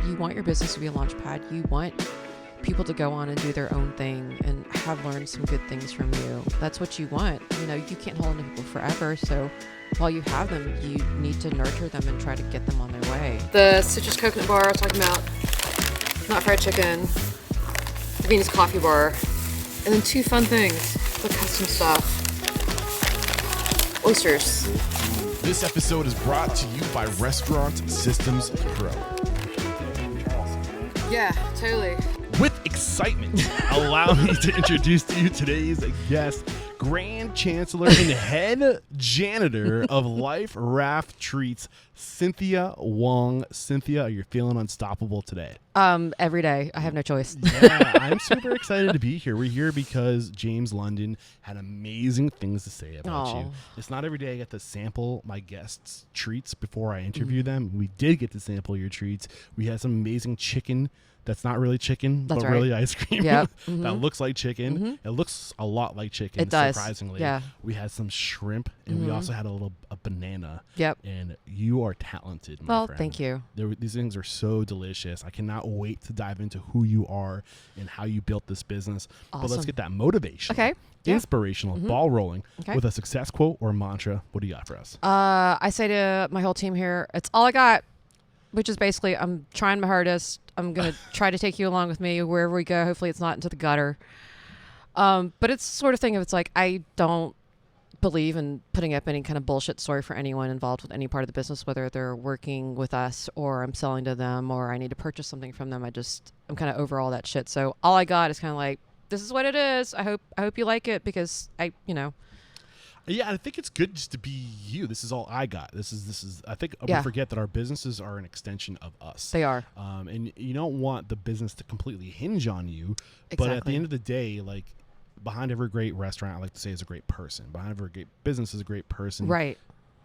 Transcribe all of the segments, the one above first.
you want your business to be a launch pad. You want people to go on and do their own thing and have learned some good things from you. That's what you want. You know, you can't hold on to people forever. So while you have them, you need to nurture them and try to get them on their way. The citrus coconut bar I was talking about, not fried chicken, the Venus coffee bar, and then 2 fun things, the custom stuff. Oysters. This episode is brought to you by Restaurant Systems Pro. Yeah, totally. With excitement, allow me to introduce to you today's guest, Grand Chancellor and Head Janitor of Life Raft Treats, Cynthia Wong. Cynthia, are you feeling unstoppable today? Every day. I have no choice. Yeah, I'm super excited to be here. We're here because James London had amazing things to say about you. It's not every day I get to sample my guests' treats before I interview them. We did get to sample your treats. We had some amazing chicken. That's not really chicken, but really ice cream. Yep. That looks like chicken. It looks a lot like chicken, it does. Surprisingly. Yeah. We had some shrimp, and we also had a banana. Yep. And you are talented, my friend. Thank you. These things are so delicious. I cannot wait to dive into who you are and how you built this business. Awesome. But let's get that motivation. Okay. Inspirational, ball rolling with a success quote or mantra. What do you got for us? I say to my whole team here, it's all I got, which is basically I'm trying my hardest. I'm going to try to take you along with me wherever we go. Hopefully it's not into the gutter. But it's the sort of thing of it's like I don't believe in putting up any kind of bullshit story for anyone involved with any part of the business, whether they're working with us or I'm selling to them or I need to purchase something from them. I'm kind of over all that shit. So all I got is kind of like, this is what it is. I hope you like it because Yeah, I think it's good just to be you. This is all I got. This is. I think we forget that our businesses are an extension of us. They are. And you don't want the business to completely hinge on you. Exactly. But at the end of the day, like behind every great restaurant, I like to say, is a great person. Behind every great business is a great person. Right.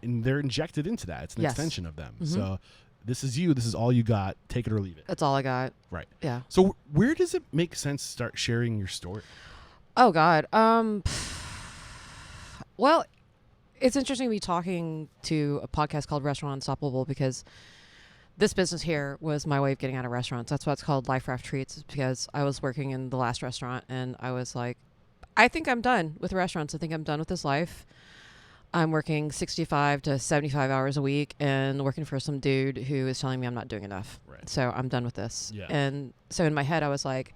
And they're injected into that. It's an extension of them. So this is you. This is all you got. Take it or leave it. That's all I got. Right. Yeah. So where does it make sense to start sharing your story? Oh God. Well, it's interesting to be talking to a podcast called Restaurant Unstoppable because this business here was my way of getting out of restaurants. That's why it's called Life Raft Treats. It's because I was working in the last restaurant and I was like, I think I'm done with restaurants. I think I'm done with this life. I'm working 65 to 75 hours a week and working for some dude who is telling me I'm not doing enough. Right. So I'm done with this. Yeah. And so in my head, I was like,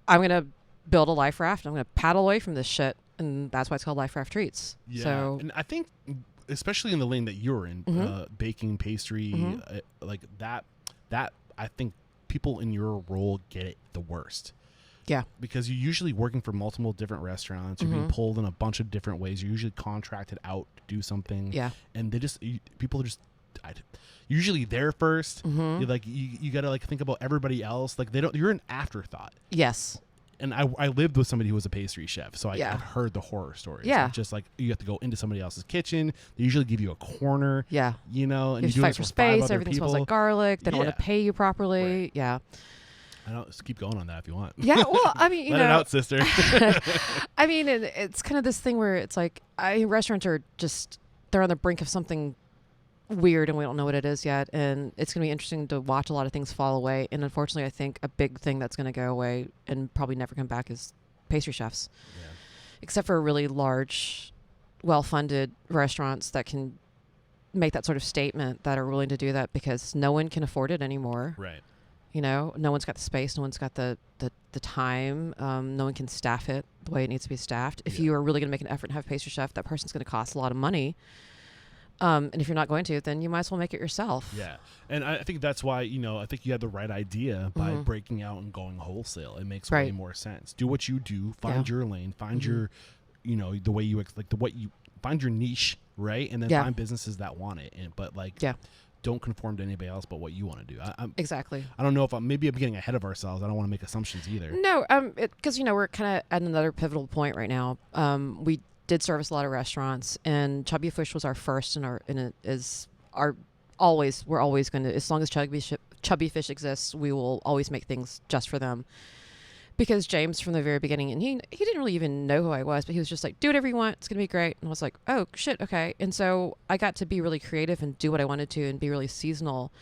I'm going to build a life raft. I'm going to paddle away from this shit. And that's why it's called Life Raft Treats. Yeah. So, and I think, especially in the lane that you're in, baking, pastry, like that, I think people in your role get it the worst. Yeah. Because you're usually working for multiple different restaurants. You're being pulled in a bunch of different ways. You're usually contracted out to do something. Yeah. And people are just usually there first. You're like, you got to like think about everybody else. Like you're an afterthought. Yes. And I lived with somebody who was a pastry chef, so I've heard the horror stories. Yeah. Like just like you have to go into somebody else's kitchen. They usually give you a corner. Yeah. You know, and you do fight for space. Everything smells like garlic. They don't want to pay you properly. Right. Yeah. I don't just keep going on that if you want. Yeah. Well, I mean, Let it out, sister. I mean, it's kind of this thing where it's like restaurants are just they're on the brink of something weird and we don't know what it is yet, and it's going to be interesting to watch a lot of things fall away. And unfortunately, I think a big thing that's going to go away and probably never come back is pastry chefs. Yeah. Except for really large, well-funded restaurants that can make that sort of statement, that are willing to do that, because no one can afford it anymore. Right. You know, no one's got the space, no one's got the time, no one can staff it the way it needs to be staffed. If you are really going to make an effort and have a pastry chef, that person's going to cost a lot of money. And if you're not going to, then you might as well make it yourself. Yeah. And I think that's why, I think you had the right idea by breaking out and going wholesale. It makes way more sense. Do what you do, find your lane, find your, the way you, find your niche, right? And then find businesses that want it. But don't conform to anybody else but what you want to do. Exactly. I don't know if I'm getting ahead of ourselves. I don't want to make assumptions either. No, because, we're kind of at another pivotal point right now. We did service a lot of restaurants, and Chubby Fish was our first, we're always going to, as long as Chubby Fish exists, we will always make things just for them. Because James, from the very beginning, and he didn't really even know who I was, but he was just like, do whatever you want, it's gonna be great. And I was like, oh shit, okay. And so I got to be really creative and do what I wanted to and be really seasonal.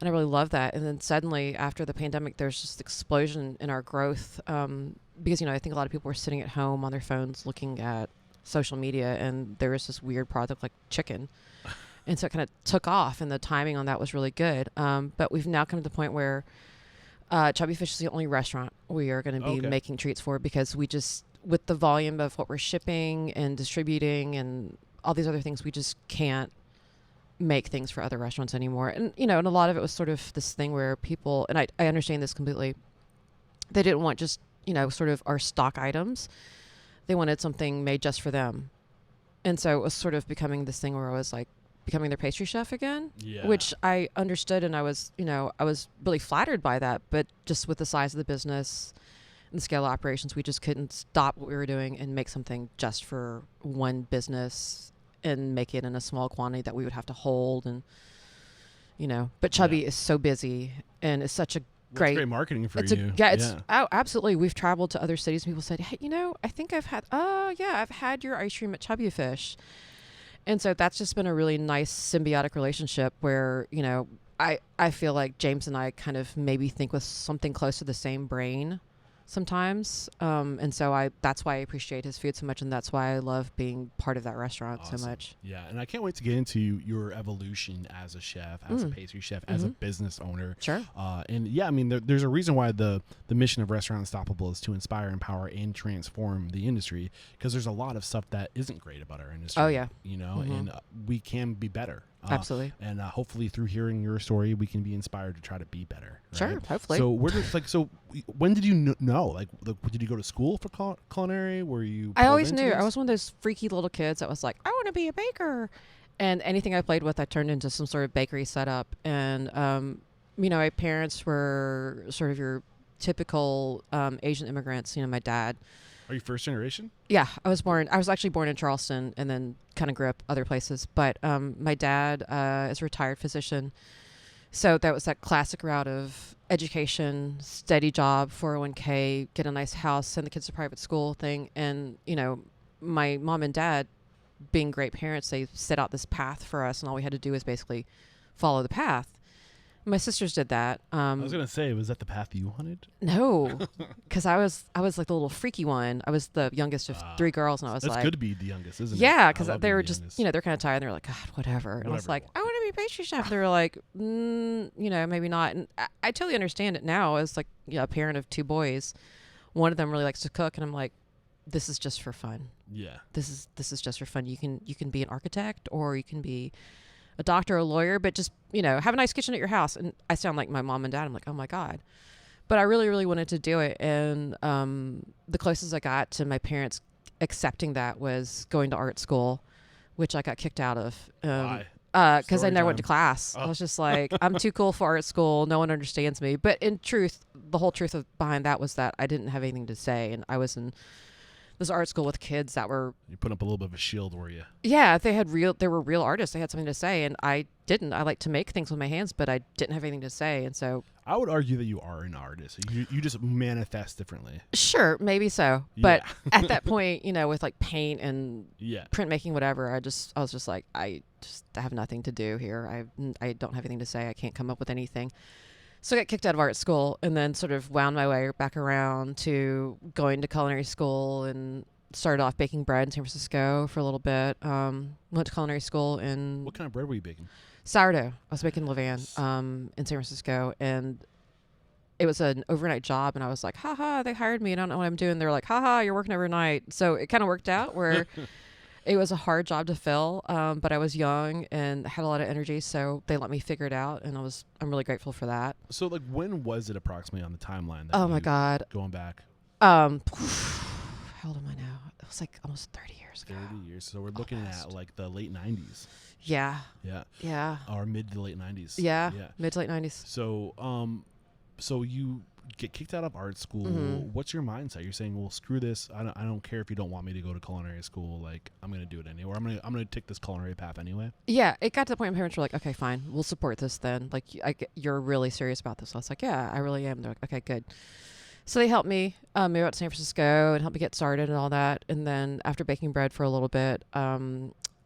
And I really love that. And then suddenly after the pandemic, there's just explosion in our growth. Because, I think a lot of people were sitting at home on their phones looking at social media, and there was this weird product like chicken. And so it kind of took off, and the timing on that was really good. But we've now come to the point where Chubby Fish is the only restaurant we are going to be making treats for, because we just, with the volume of what we're shipping and distributing and all these other things, we just can't make things for other restaurants anymore. And, and a lot of it was sort of this thing where people, and I understand this completely, they didn't want just, sort of our stock items. They wanted something made just for them. And so it was sort of becoming this thing where I was like becoming their pastry chef again, which I understood. And I was really flattered by that, but just with the size of the business and the scale of operations, we just couldn't stop what we were doing and make something just for one business and make it in a small quantity that we would have to hold. And, but Chubby is so busy and is such a great marketing for you. Absolutely. We've traveled to other cities and people said, hey, I think I've had your ice cream at Chubby Fish. And so that's just been a really nice symbiotic relationship where, I feel like James and I kind of maybe think with something close to the same brain sometimes. And so that's why I appreciate his food so much. And that's why I love being part of that restaurant so much. Yeah. And I can't wait to get into your evolution as a chef, as a pastry chef, as a business owner. Sure. And yeah, I mean, there's a reason why the mission of Restaurant Unstoppable is to inspire, empower, and transform the industry, because there's a lot of stuff that isn't great about our industry. Oh, yeah. And we can be better. Absolutely. And hopefully through hearing your story, we can be inspired to try to be better. Right? Sure, hopefully. So when did you know? Like, did you go to school for culinary? Were you? I always knew. I was one of those freaky little kids that was like, I want to be a baker. And anything I played with, I turned into some sort of bakery setup. And, my parents were sort of your typical Asian immigrants. My dad. Are you first generation? Yeah, I was actually born in Charleston and then kind of grew up other places. But my dad is a retired physician. So that was that classic route of education, steady job, 401k, get a nice house, send the kids to private school thing. And, my mom and dad, being great parents, they set out this path for us. And all we had to do was basically follow the path. My sisters did that. I was going to say, was that the path you wanted? No, because I was like the little freaky one. I was the youngest of three girls, and I was that's like, good to be the youngest, isn't it? Yeah, because they were just, they're kind of tired. And they were like, God, whatever. And I was like, I want to be a pastry chef. They were like, maybe not. And I totally understand it now as like a parent of two boys. One of them really likes to cook, and I'm like, this is just for fun. Yeah. This is just for fun. You can be an architect, or you can be a doctor or a lawyer, but just, have a nice kitchen at your house. And I sound like my mom and dad. I'm like, oh my God. But I really, really wanted to do it. And the closest I got to my parents accepting that was going to art school, which I got kicked out of. Why? Because I never went to class. I was just like, I'm too cool for art school. No one understands me. But in truth, the whole truth behind that was that I didn't have anything to say. And I was in this art school with kids that were... You put up a little bit of a shield, were you? Yeah, they were real artists. They had something to say, and I didn't. I like to make things with my hands, but I didn't have anything to say, and so... I would argue that you are an artist. You just manifest differently. Sure, maybe so. But at that point, with like paint and printmaking, whatever, I was just like, I just have nothing to do here. I don't have anything to say. I can't come up with anything. So I got kicked out of art school and then sort of wound my way back around to going to culinary school and started off baking bread in San Francisco for a little bit. Went to culinary school in... What kind of bread were you baking? Sourdough. I was baking Levain in San Francisco, and it was an overnight job, and I was like, haha, they hired me and I don't know what I'm doing. They're like, haha, you're working overnight. So it kind of worked out where... It was a hard job to fill, but I was young and had a lot of energy, so they let me figure it out, and I'm really grateful for that. So, like, when was it approximately on the timeline? Oh my God! Going back. How old am I now? It was like almost 30 years ago. 30 years. So we're looking at like the late 90s. Yeah. Yeah. Yeah. Or mid to late 90s. Yeah. Mid to late 90s. So you get kicked out of art school. What's your mindset? You're saying, well, screw this. I don't care if you don't want me to go to culinary school. Like, I'm going to do it anyway. I'm going to take this culinary path anyway. Yeah. It got to the point my parents were like, okay, fine. We'll support this then. Like, you're really serious about this. I was like, yeah, I really am. They're like, okay, good. So they helped me move out to San Francisco and helped me get started and all that. And then after baking bread for a little bit,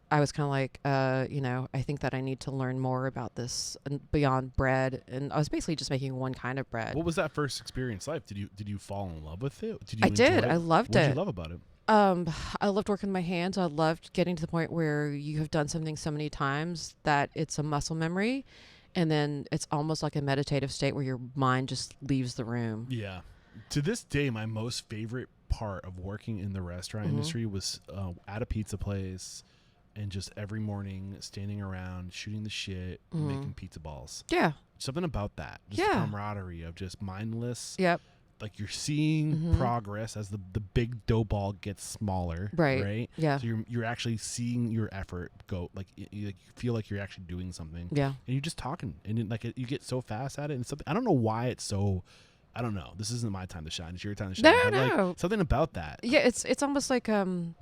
I was kind of like, I think that I need to learn more about this and beyond bread. And I was basically just making one kind of bread. What was that first experience like? Did you fall in love with it? I did. I loved it. What did you love about it? I loved working my hands. I loved getting to the point where you have done something so many times that it's a muscle memory. And then it's almost like a meditative state where your mind just leaves the room. Yeah. To this day, my most favorite part of working in the restaurant industry was at a pizza place and just every morning standing around, shooting the shit, making pizza balls. Yeah. Something about that. Just the camaraderie of just mindless. Yep. Like you're seeing progress as the big dough ball gets smaller. Right. Yeah. So you're actually seeing your effort go. Like you feel like you're actually doing something. Yeah. And you're just talking, and you get so fast at it. And something I don't know why it's so. I don't know. This isn't my time to shine. It's your time to shine. No. Like, something about that. Yeah. It's almost like I don't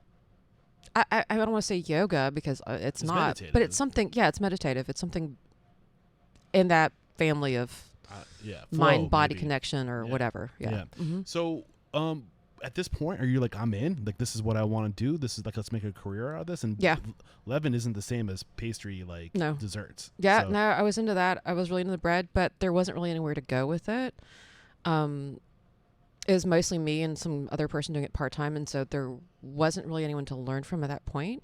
want to say yoga because it's not. Meditative. But it's something. Yeah. It's meditative. It's something in that family of. Mind-body connection or whatever. Yeah. So, at this point, are you like, I'm in? Like, this is what I want to do. This is like, let's make a career out of this. And Levin isn't the same as pastry, desserts. Yeah. So. No, I was into that. I was really into the bread, but there wasn't really anywhere to go with it. It was mostly me and some other person doing it part-time, and so there wasn't really anyone to learn from at that point.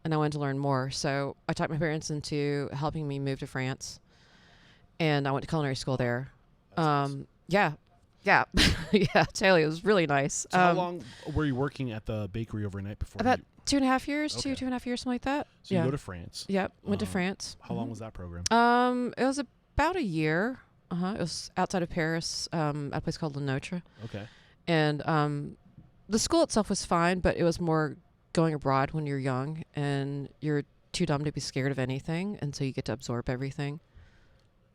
And I wanted to learn more, so I talked my parents into helping me move to France. And I went to culinary school there. Nice. Yeah. Totally. It was really nice. So how long were you working at the bakery overnight before? About 2.5 years, two and a half years, something like that. So you go to France. Yep. Went to France. How long was that program? It was about a year. It was outside of Paris, at a place called Le Notre. Okay. And the school itself was fine, but it was more going abroad when you're young and you're too dumb to be scared of anything, and so you get to absorb everything.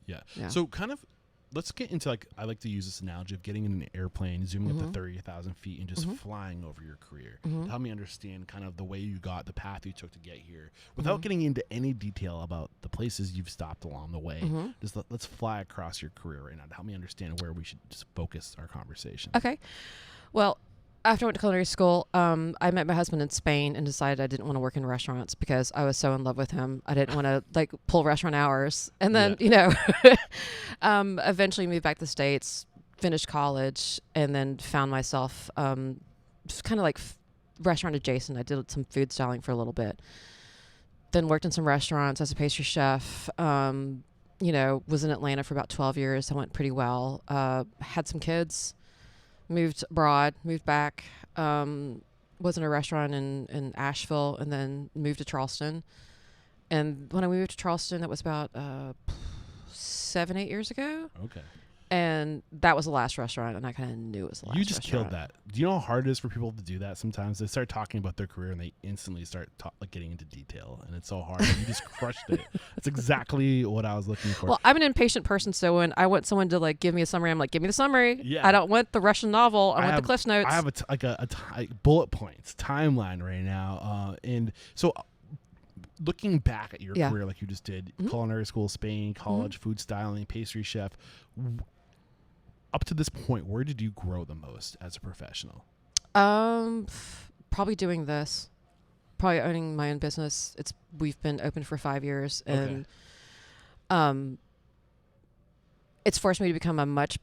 Yeah. So kind of, let's get into I like to use this analogy of getting in an airplane, zooming up to 30,000 feet and just flying over your career. Help me understand kind of the way you got, the path you took to get here without getting into any detail about the places you've stopped along the way. Just let's fly across your career right now to help me understand where we should just focus our conversation. Okay. Well, after I went to culinary school, I met my husband in Spain and decided I didn't want to work in restaurants because I was so in love with him. I didn't want to pull restaurant hours. And then, eventually moved back to the States, finished college, and then found myself just kind of like restaurant adjacent. I did some food styling for a little bit. Then worked in some restaurants as a pastry chef. Was in Atlanta for about 12 years. That went pretty well. Had some kids. Moved abroad, moved back, was in a restaurant in Asheville, and then moved to Charleston. And when I moved to Charleston, that was about 7-8 years ago. Okay. And that was the last restaurant, and I kind of knew it was the last You just restaurant. killed that. Do you know how hard it is for people to do that sometimes? They start talking about their career, and they instantly start getting into detail, and it's so hard. You just crushed it. That's exactly what I was looking for. Well, I'm an impatient person, so when I want someone to give me a summary, I'm like, give me the summary. Yeah. I don't want the Russian novel. I want the Cliff Notes. I have a bullet points timeline right now, and so looking back at your career, like you just did, culinary school, Spain, college, food styling, pastry chef. Up to this point, where did you grow the most as a professional? Probably doing this. Probably owning my own business. We've been open for 5 years, and it's forced me to become a much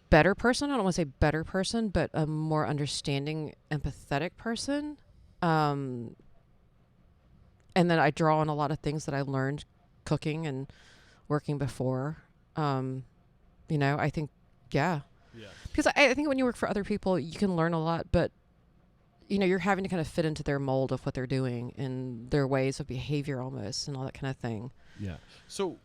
better person. I don't want to say better person, but a more understanding, empathetic person. And then I draw on a lot of things that I learned cooking and working before. I think, because I think when you work for other people, you can learn a lot, but you're having to kind of fit into their mold of what they're doing and their ways of behavior almost and all that kind of thing. Yeah. So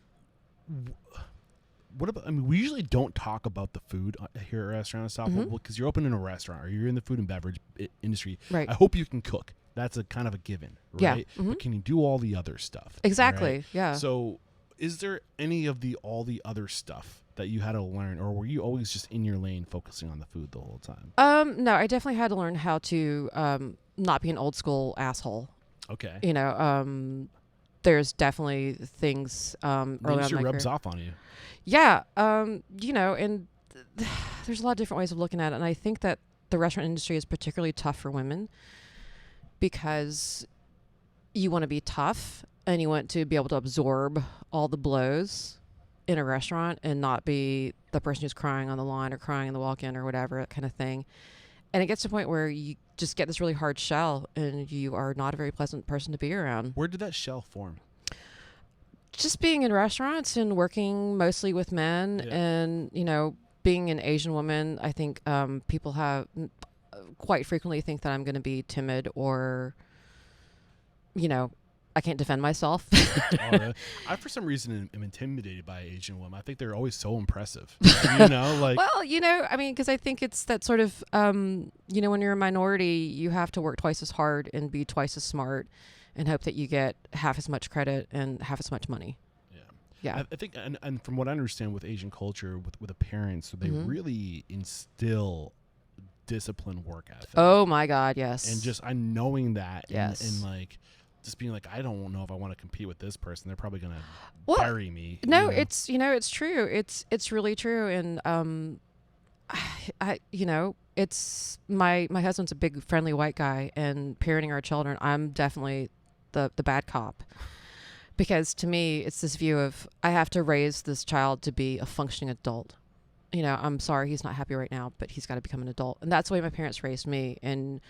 what about, we usually don't talk about the food here at Restaurant Unstoppable because you're open in a restaurant or you're in the food and beverage industry. Right. I hope you can cook. That's a kind of a given, right? Yeah. But can you do all the other stuff? Exactly. Right? Yeah. So is there any of all the other stuff that you had to learn, or were you always just in your lane focusing on the food the whole time? No, I definitely had to learn how to not be an old school asshole. Okay. There's definitely things early on in my industry rubs career. off on you. Yeah. And there's a lot of different ways of looking at it, and I think that the restaurant industry is particularly tough for women because you want to be tough and you want to be able to absorb all the blows in a restaurant and not be the person who's crying on the line or crying in the walk-in or whatever, that kind of thing. And it gets to a point where you just get this really hard shell and you are not a very pleasant person to be around. Where did that shell form? Just being in restaurants and working mostly with men and, being an Asian woman, I think people have quite frequently think that I'm going to be timid or, I can't defend myself. I, for some reason, am intimidated by Asian women. I think they're always so impressive. Well, because I think it's that sort of, when you're a minority, you have to work twice as hard and be twice as smart and hope that you get half as much credit and half as much money. Yeah. I think, and from what I understand with Asian culture, with the parents, they really instill disciplined work ethic. Oh my God, yes. And just knowing that, yes. and like just being like, I don't know if I want to compete with this person. They're probably gonna bury me. No, it's it's true. It's really true, and it's my husband's a big friendly white guy, and parenting our children, I'm definitely the bad cop. Because to me, it's this view of I have to raise this child to be a functioning adult. I'm sorry he's not happy right now, but he's got to become an adult. And that's the way my parents raised me. And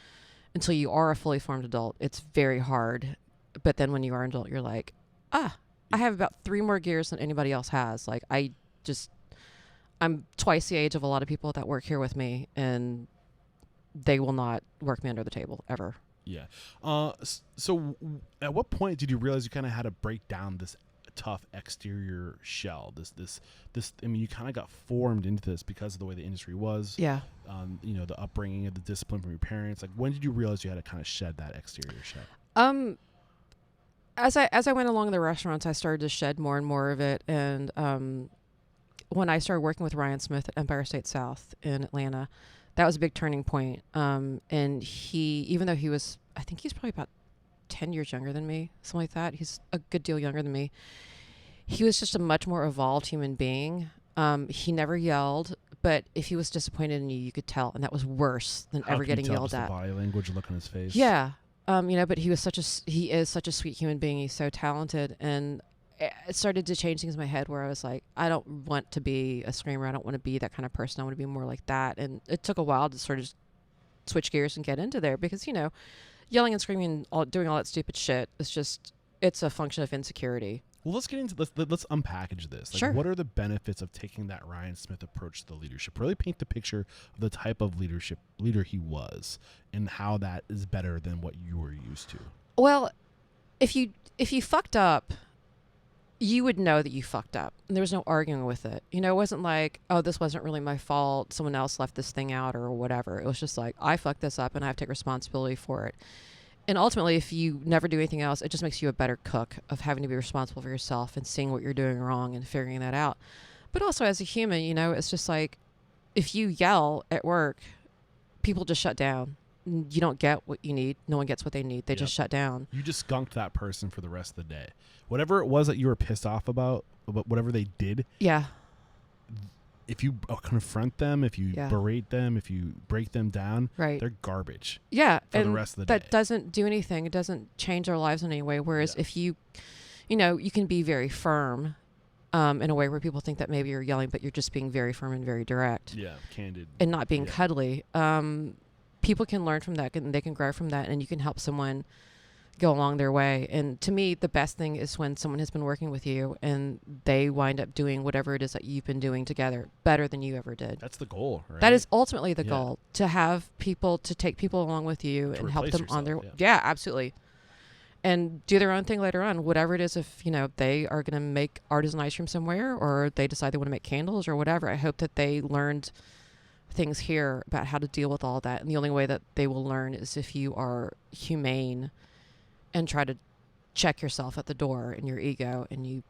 until you are a fully formed adult, it's very hard. But then when you are an adult, you're like, I have about 3 more gears than anybody else has. Like, I'm twice the age of a lot of people that work here with me, and they will not work me under the table ever. Yeah. So at what point did you realize you kind of had to break down this tough exterior shell? This. I mean, you kind of got formed into this because of the way the industry was. Yeah. The upbringing, of the discipline from your parents. Like, when did you realize you had to kind of shed that exterior shell? As I went along the restaurants, I started to shed more and more of it. And when I started working with Ryan Smith at Empire State South in Atlanta, that was a big turning point. And he, even though he was, I think he's probably about 10 years younger than me, something like that. He's a good deal younger than me. He was just a much more evolved human being. He never yelled, but if he was disappointed in you, you could tell. And that was worse than ever getting yelled at. The body language, look on his face. Yeah. But he is such a sweet human being. He's so talented. And it started to change things in my head where I was like, I don't want to be a screamer. I don't want to be that kind of person. I want to be more like that. And it took a while to sort of switch gears and get into there because, yelling and screaming and doing all that stupid shit is it's a function of insecurity. Well, let's get into let's unpackage this. Like, sure. What are the benefits of taking that Ryan Smith approach to the leadership? Really paint the picture of the type of leader he was and how that is better than what you were used to. Well, if you fucked up, you would know that you fucked up. And there was no arguing with it. It wasn't like, oh, this wasn't really my fault. Someone else left this thing out or whatever. It was just like, I fucked this up and I have to take responsibility for it. And ultimately, if you never do anything else, it just makes you a better cook of having to be responsible for yourself and seeing what you're doing wrong and figuring that out. But also as a human, it's just like, if you yell at work, people just shut down. You don't get what you need. No one gets what they need. They just shut down. You just skunked that person for the rest of the day. Whatever it was that you were pissed off about whatever they did. Yeah. If you confront them, if you berate them, if you break them down, right, they're garbage. Yeah. For the rest of the day. That doesn't do anything. It doesn't change our lives in any way. Whereas if you can be very firm in a way where people think that maybe you're yelling, but you're just being very firm and very direct. Yeah, candid. And not being cuddly. People can learn from that and they can grow from that, and you can help someone go along their way. And to me, the best thing is when someone has been working with you and they wind up doing whatever it is that you've been doing together better than you ever did. That's the goal, right? That is ultimately the goal, to take people along with you and help them on their absolutely. And do their own thing later on, whatever it is. If they are going to make artisan ice cream somewhere, or they decide they want to make candles or whatever, I hope that they learned things here about how to deal with all that. And the only way that they will learn is if you are humane and try to check yourself at the door and your ego, and you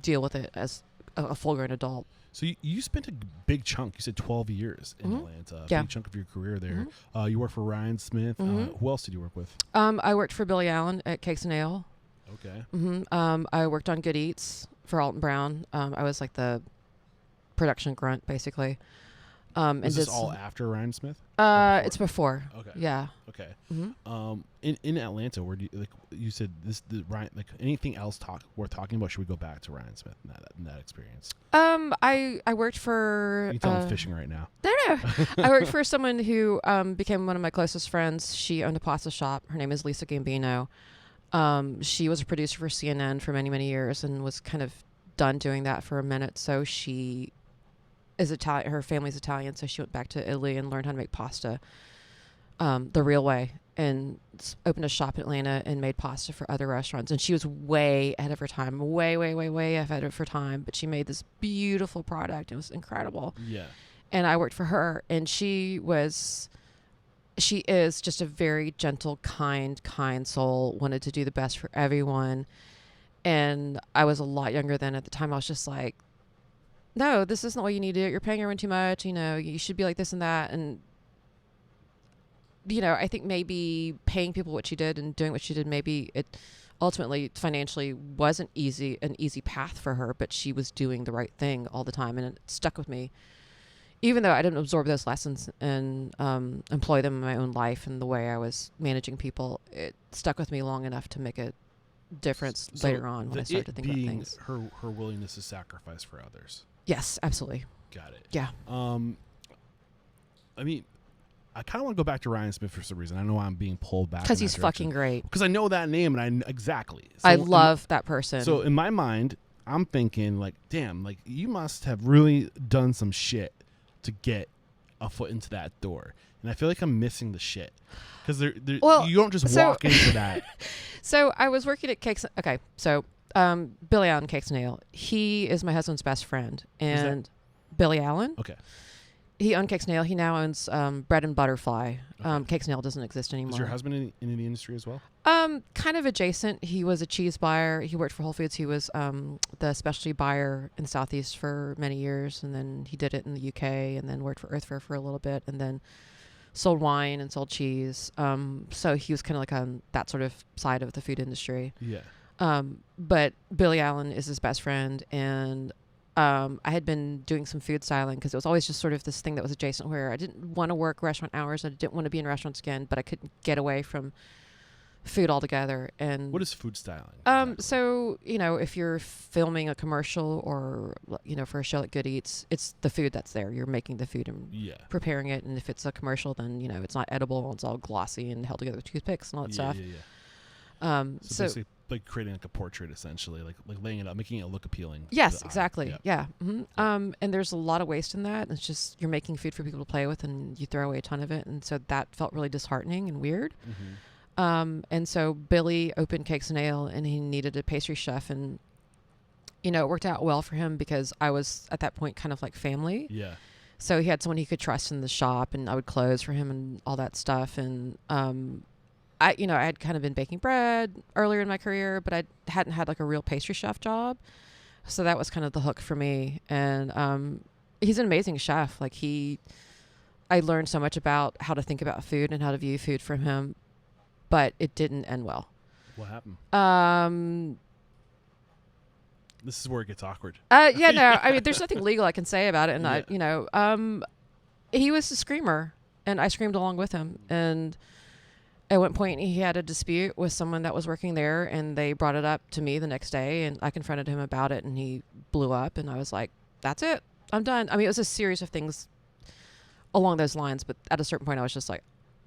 deal with it as a full-grown adult. So you spent a big chunk. You said 12 years in Atlanta. A big chunk of your career there. You worked for Ryan Smith. Who else did you work with? I worked for Billy Allen at Cakes and Ale. Okay. I worked on Good Eats for Alton Brown. I was like the production grunt, basically. And is this all after Ryan Smith? It's before. Okay. Yeah. Okay. Mm-hmm. In Atlanta, where do you, like you said the Ryan, like anything else worth talking about? Should we go back to Ryan Smith in that experience? I worked for. You can tell I'm fishing right now. No. I worked for someone who became one of my closest friends. She owned a pasta shop. Her name is Lisa Gambino. She was a producer for CNN for many, many years and was kind of done doing that for a minute. So she is Italian. Her family's Italian, so she went back to Italy and learned how to make pasta the real way, and opened a shop in Atlanta and made pasta for other restaurants. And she was way ahead of her time, way ahead of her time. But she made this beautiful product. It was incredible. Yeah. And I worked for her, and she is just a very gentle, kind soul. Wanted to do the best for everyone. And I was a lot younger then. At the time, I was just like, no, this isn't what you need to do. You're paying everyone too much. You know, you should be like this and that. And, you know, I think maybe paying people what she did and doing what she did, maybe it ultimately financially wasn't an easy path for her, but she was doing the right thing all the time. And it stuck with me, even though I didn't absorb those lessons and employ them in my own life and the way I was managing people. It stuck with me long enough to make a difference later on when I started to think about things. Her willingness to sacrifice for others. Yes, absolutely. Got it. Yeah. I mean, I kind of want to go back to Ryan Smith for some reason. I know I'm being pulled back because he's fucking great. Because I know that name, and exactly. So I love that person. So in my mind, I'm thinking like, damn, like you must have really done some shit to get a foot into that door, and I feel like I'm missing the shit because you don't just walk into that. So I was working at Cakes. Okay, so Billy Allen Cakes and Ale. He is my husband's best friend, and Billy Allen. Okay. He owned Cakes and Ale. He now owns Bread and Butterfly. Cakes and Ale doesn't exist anymore. Is your husband in the industry as well? Kind of adjacent. He was a cheese buyer. He worked for Whole Foods. He was the specialty buyer in Southeast for many years, and then he did it in the UK, and then worked for Earthfare for a little bit, and then sold wine and sold cheese. So he was kind of like on that sort of side of the food industry. Yeah. But Billy Allen is his best friend, and I had been doing some food styling because it was always just sort of this thing that was adjacent where I didn't want to work restaurant hours. I didn't want to be in restaurants again, but I couldn't get away from food altogether. And what is food styling? Exactly? So, you know, if you're filming a commercial or, you know, for a show like Good Eats, it's the food that's there. You're making the food and preparing it. And if it's a commercial, then, you know, it's not edible. It's all glossy and held together with toothpicks and all that stuff. So basically like creating like a portrait, essentially, like laying it up, making it look appealing. Yes, exactly. Yeah. Mm-hmm. And there's a lot of waste in that. It's just you're making food for people to play with, and you throw away a ton of it, and so that felt really disheartening and weird. Mm-hmm. And so Billy opened Cakes and Ale, and he needed a pastry chef, and you know it worked out well for him because I was at that point kind of like family. Yeah. So he had someone he could trust in the shop, and I would close for him and all that stuff, and I had kind of been baking bread earlier in my career, but I hadn't had like a real pastry chef job. So that was kind of the hook for me. And he's an amazing chef. Like I learned so much about how to think about food and how to view food from him, but it didn't end well. What happened? This is where it gets awkward. Yeah, no, I mean, there's nothing legal I can say about it. And he was a screamer, and I screamed along with him. And at one point, he had a dispute with someone that was working there, and they brought it up to me the next day, and I confronted him about it, and he blew up, and I was like, that's it. I'm done. I mean, it was a series of things along those lines, but at a certain point, I was just like,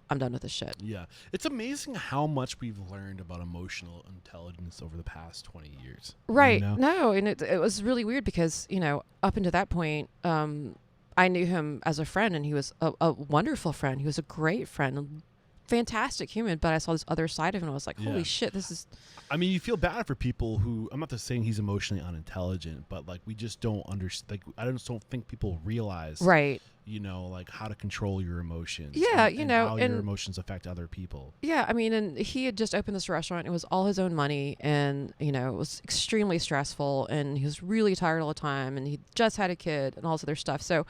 I'm done with this shit. Yeah. It's amazing how much we've learned about emotional intelligence over the past 20 years. Right. You know? No, and it was really weird because, you know, up until that point, I knew him as a friend, and he was a wonderful friend. He was a great friend, fantastic human, but I saw this other side of him and I was like, holy shit, this is... I mean, you feel bad for people who, I'm not just saying he's emotionally unintelligent, but like we just don't understand, like I just don't think people realize, right, you know, like how to control your emotions. Yeah, and how your emotions affect other people. Yeah, I mean, and he had just opened this restaurant. It was all his own money, and, you know, it was extremely stressful, and he was really tired all the time, and he just had a kid and all this other stuff. So,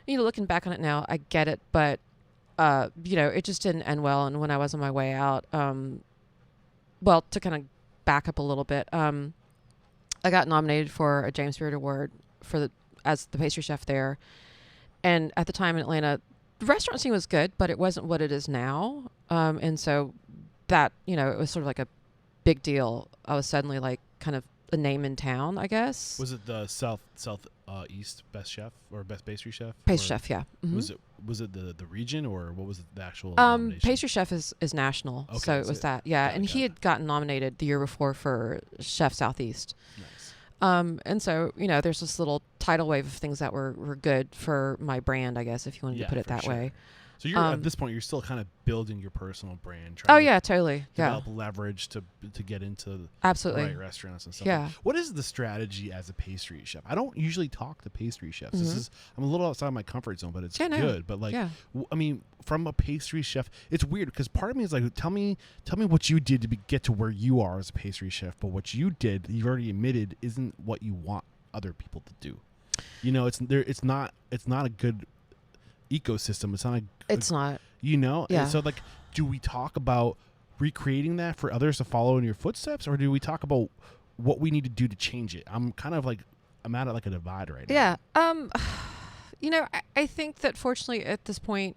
you know, looking back on it now, I get it, but you know, it just didn't end well. And when I was on my way out, well, to kind of back up a little bit, I got nominated for a James Beard Award as the pastry chef there. And at the time in Atlanta, the restaurant scene was good, but it wasn't what it is now. And so that, you know, it was sort of like a big deal. I was suddenly like kind of a name in town, I guess. Was it the East best chef or best pastry chef? Pastry chef, yeah. Mm-hmm. Was it the region, or what was the actual nomination? Pastry chef is national, Okay, so it was that. Yeah, and he had gotten nominated the year before for Chef Southeast. Nice. And so, you know, there's this little tidal wave of things that were good for my brand, I guess, if you wanted to put it that way. So you're at this point, you're still kind of building your personal brand. Totally. Develop leverage to get into absolutely the right restaurants and stuff. Yeah. What is the strategy as a pastry chef? I don't usually talk to pastry chefs. Mm-hmm. I'm a little outside my comfort zone, but it's good. But like, I mean, from a pastry chef, it's weird because part of me is like, tell me what you did to get to where you are as a pastry chef. But what you did, you've already admitted, isn't what you want other people to do. You know, it's not a good ecosystem. It's not, you know. Yeah. And so like, do we talk about recreating that for others to follow in your footsteps, or do we talk about what we need to do to change it? I'm at like a divide right now. You know, I think that fortunately at this point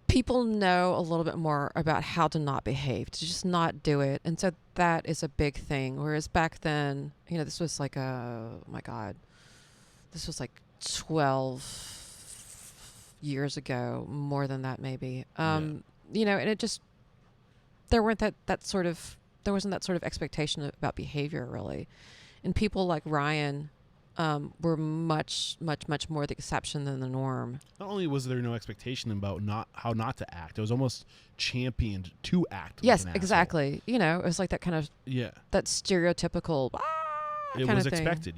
people know a little bit more about how to not behave, to just not do it. And so that is a big thing. Whereas back then, you know, this was like this was like 12 years ago, more than that maybe. You know, and it just, there wasn't that sort of expectation about behavior really. And people like Ryan were much more the exception than the norm. Not only was there no expectation about how not to act, it was almost championed to act. Yes, like an exactly. asshole. You know, it was like that kind of that stereotypical. It was expected.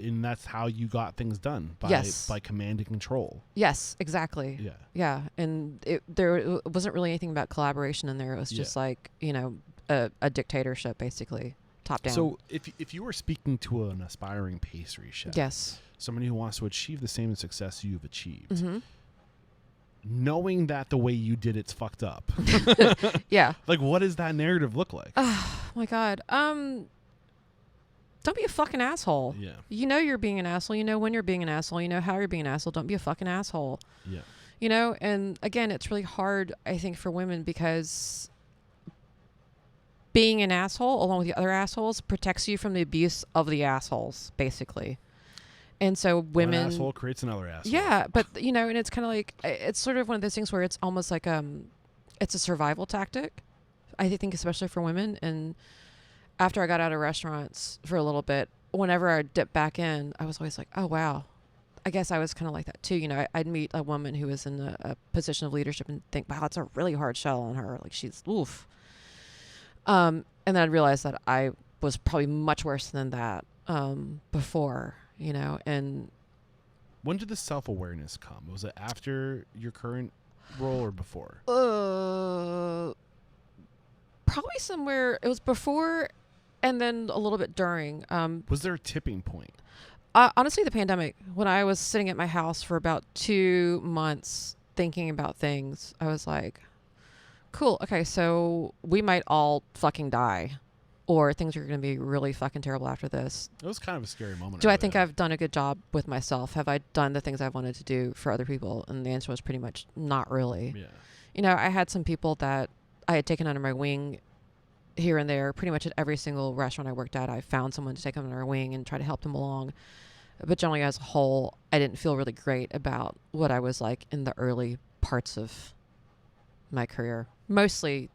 And that's how you got things done by command and control. Yes, exactly. Yeah. And there wasn't really anything about collaboration in there. It was just like, you know, a dictatorship basically. Top down. So if you were speaking to an aspiring pastry chef, yes, somebody who wants to achieve the same success you've achieved, mm-hmm. knowing that the way you did it's fucked up, yeah, like what does that narrative look like? Oh my God, don't be a fucking asshole. Yeah, you know you're being an asshole. You know when you're being an asshole. You know how you're being an asshole. Don't be a fucking asshole. Yeah, you know. And again, it's really hard, I think, for women because being an asshole along with the other assholes protects you from the abuse of the assholes, basically. And so women, one asshole creates another asshole. Yeah, but you know, and it's kind of like, it's sort of one of those things where it's almost like it's a survival tactic, I think, especially for women. And after I got out of restaurants for a little bit, whenever I dipped back in, I was always like, oh wow, I guess I was kind of like that too. You know, I'd meet a woman who was in a position of leadership and think, wow, that's a really hard shell on her. Like she's oof. And then I'd realize that I was probably much worse than that before, you know. And when did the self-awareness come? Was it after your current role or before? Probably somewhere. It was before and then a little bit during. Was there a tipping point? Honestly, the pandemic. When I was sitting at my house for about 2 months thinking about things, I was like, cool. Okay, so we might all fucking die, or things are going to be really fucking terrible after this. It was kind of a scary moment. Do I think I've done a good job with myself? Have I done the things I've wanted to do for other people? And the answer was pretty much not really. Yeah. You know, I had some people that I had taken under my wing here and there. Pretty much at every single restaurant I worked at, I found someone to take under my wing and try to help them along. But generally, as a whole, I didn't feel really great about what I was like in the early parts of my career. Mostly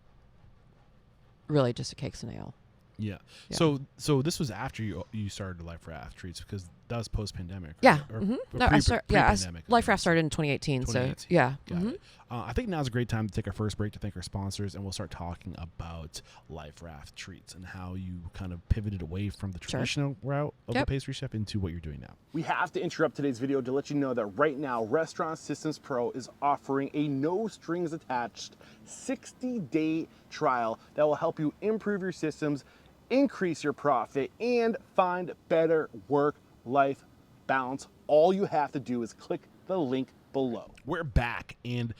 really just a cakes and ale. Yeah. So this was after you started Life Raft Treats, because that was post-pandemic, right? Yeah. Or, mm-hmm. or pre-pandemic. Life Raft started in 2018. So yeah. Got it. I think now's a great time to take our first break to thank our sponsors, and we'll start talking about Life Raft Treats and how you kind of pivoted away from the traditional route of the pastry chef into what you're doing now. We have to interrupt today's video to let you know that right now Restaurant Systems Pro is offering a no strings attached 60-day trial that will help you improve your systems, increase your profit, and find better work-life balance. All you have to do is click the link below. We're back, and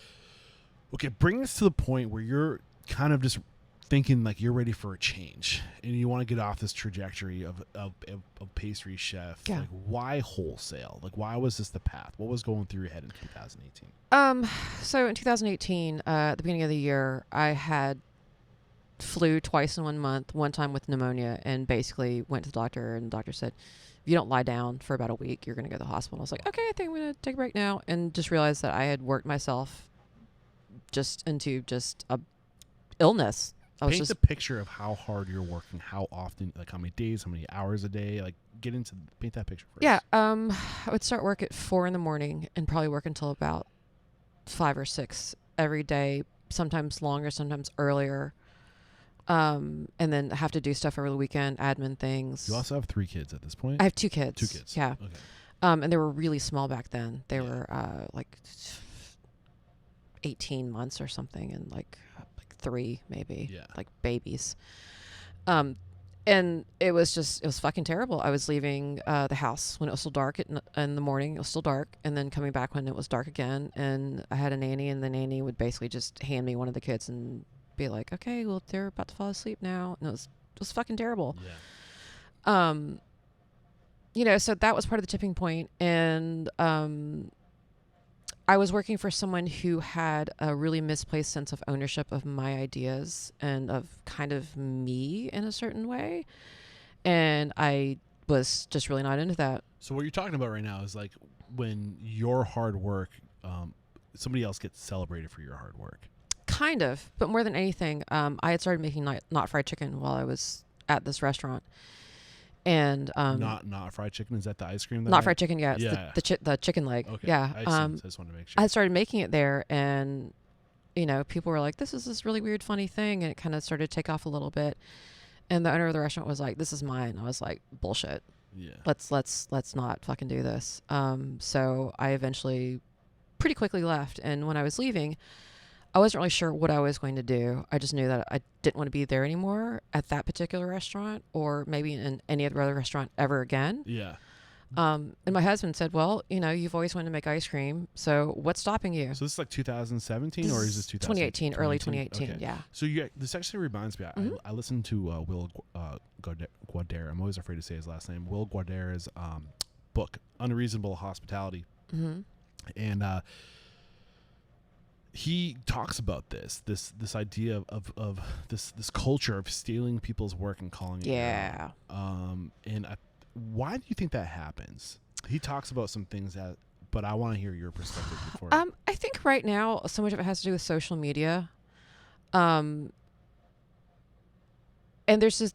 okay, bring us to the point where you're kind of just thinking like you're ready for a change and you want to get off this trajectory of pastry chef. Yeah. Like, why wholesale? Like, why was this the path? What was going through your head in 2018? So in 2018, at the beginning of the year, I had flu twice in 1 month, one time with pneumonia, and basically went to the doctor, and the doctor said, if you don't lie down for about a week, you're going to go to the hospital. I was like, okay, I think I'm going to take a break now, and just realized that I had worked myself just into just a illness. Paint the picture of how hard you're working, how often, like how many days, how many hours a day, like paint that picture first. Yeah. I would start work at 4 a.m. and probably work until about 5 or 6 every day, sometimes longer, sometimes earlier. And then have to do stuff over the weekend, admin things. You also have 3 kids at this point? I have 2 kids. 2 kids. Yeah. Okay. And they were really small back then. They were like 18 months or something, and like 3 maybe. Yeah. Like babies. And it was fucking terrible. I was leaving the house when it was still dark in the morning. It was still dark, and then coming back when it was dark again. And I had a nanny, and the nanny would basically just hand me one of the kids and be like, okay, well, they're about to fall asleep now. And it was fucking terrible. Yeah. So that was part of the tipping point. And I was working for someone who had a really misplaced sense of ownership of my ideas and of kind of me in a certain way. And I was just really not into that. So what you're talking about right now is like when your hard work, somebody else gets celebrated for your hard work. Kind of, but more than anything, I had started making not fried chicken while I was at this restaurant, and not fried chicken. Is that the ice cream? Fried chicken, yeah. It's the chicken leg. Okay. Yeah. I just want to make sure. I started making it there, and people were like, "This is this really weird, funny thing," and it kind of started to take off a little bit. And the owner of the restaurant was like, "This is mine." I was like, "Bullshit. Yeah. Let's not fucking do this." So I eventually, pretty quickly left, and when I was leaving, I wasn't really sure what I was going to do. I just knew that I didn't want to be there anymore at that particular restaurant, or maybe in any other restaurant ever again. Yeah. And my husband said, well, you've always wanted to make ice cream, so what's stopping you? So this is like 2017, or is this 2018, early 2018, okay. Yeah. So this actually reminds me, I listened to Will Guadera. I'm always afraid to say his last name. Will Guadera's book, Unreasonable Hospitality. Mm-hmm. And he talks about this idea of this culture of stealing people's work and calling it yeah. Why do you think that happens? He talks about some things but I want to hear your perspective before. I think right now so much of it has to do with social media. And there's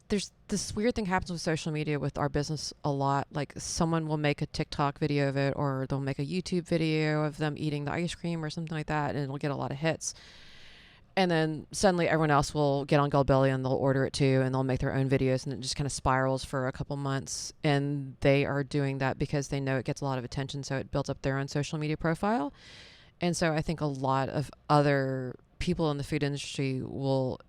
this weird thing happens with social media with our business a lot. Like someone will make a TikTok video of it, or they'll make a YouTube video of them eating the ice cream or something like that, and it'll get a lot of hits. And then suddenly everyone else will get on Gulbelly and they'll order it too, and they'll make their own videos, and it just kind of spirals for a couple months. And they are doing that because they know it gets a lot of attention, so it builds up their own social media profile. And so I think a lot of other people in the food industry will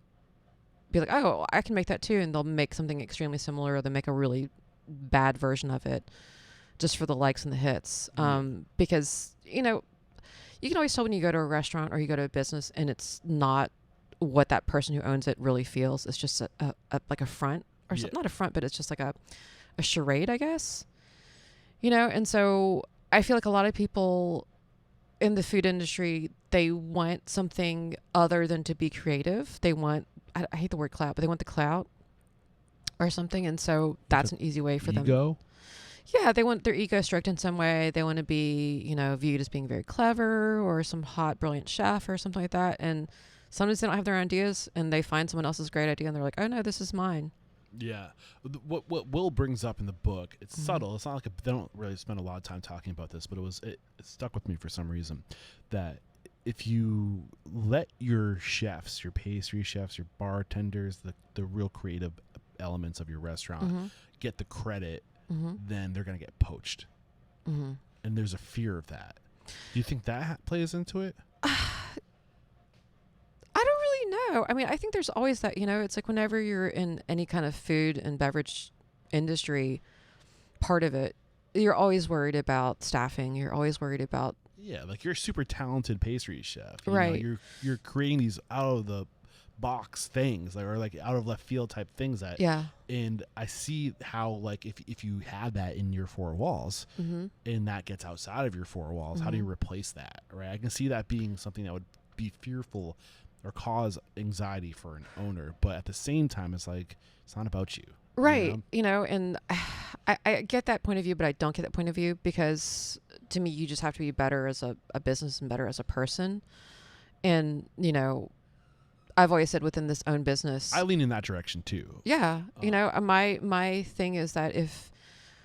be like, oh, I can make that too, and they'll make something extremely similar, or they'll make a really bad version of it just for the likes and the hits. Because you can always tell when you go to a restaurant or you go to a business and it's not what that person who owns it really feels. It's just like a front, or not a front, but it's just like a charade, I guess. And so I feel like a lot of people in the food industry, they want something other than to be creative. They want, I hate the word clout, but they want the clout or something. And so that's an easy way for them. Ego? Yeah, they want their ego stroked in some way. They want to be, viewed as being very clever, or some hot, brilliant chef or something like that. And sometimes they don't have their own ideas, and they find someone else's great idea, and they're like, oh, no, this is mine. Yeah. What Will brings up in the book, it's subtle. It's not like they don't really spend a lot of time talking about this, but it stuck with me for some reason, that if you let your chefs, your pastry chefs, your bartenders, the real creative elements of your restaurant get the credit, then they're going to get poached. And there's a fear of that. Do you think that plays into it? I don't really know. I mean, I think there's always that, it's like whenever you're in any kind of food and beverage industry, part of it, you're always worried about staffing. You're always worried about... Yeah, like you're a super talented pastry chef. Right. You're creating these out of the box things, like, or like out of left field type things that. Yeah. And I see how, like, if you have that in your four walls and that gets outside of your four walls, how do you replace that? Right. I can see that being something that would be fearful or cause anxiety for an owner, but at the same time, it's like, it's not about you. Right. And I get that point of view, but I don't get that point of view, because to me, you just have to be better as a business and better as a person. And, I've always said within this own business, I lean in that direction too. Yeah. My thing is that if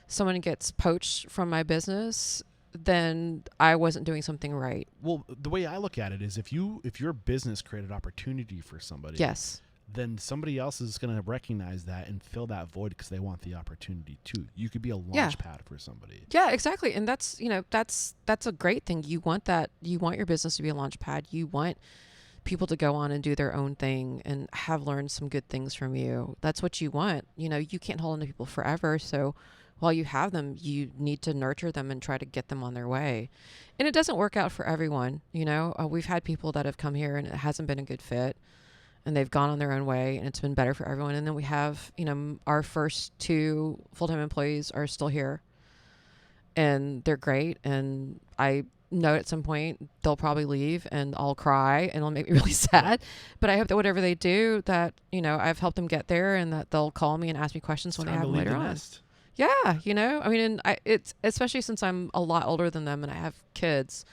someone gets poached from my business, then I wasn't doing something right. Well, the way I look at it is if your business created opportunity for somebody, yes, then somebody else is going to recognize that and fill that void because they want the opportunity too. You could be a launch pad for somebody. Yeah, exactly. And that's, that's a great thing. You want that. You want your business to be a launch pad. You want people to go on and do their own thing and have learned some good things from you. That's what you want. You can't hold on to people forever. So while you have them, you need to nurture them and try to get them on their way. And it doesn't work out for everyone. We've had people that have come here and it hasn't been a good fit, and they've gone on their own way, and it's been better for everyone. And then we have, our first 2 full-time employees are still here, and they're great. And I know at some point they'll probably leave, and I'll cry and it'll make me really sad. But I hope that whatever they do, that, I've helped them get there, and that they'll call me and ask me questions when they have them later on. Yeah. And it's especially since I'm a lot older than them and I have kids,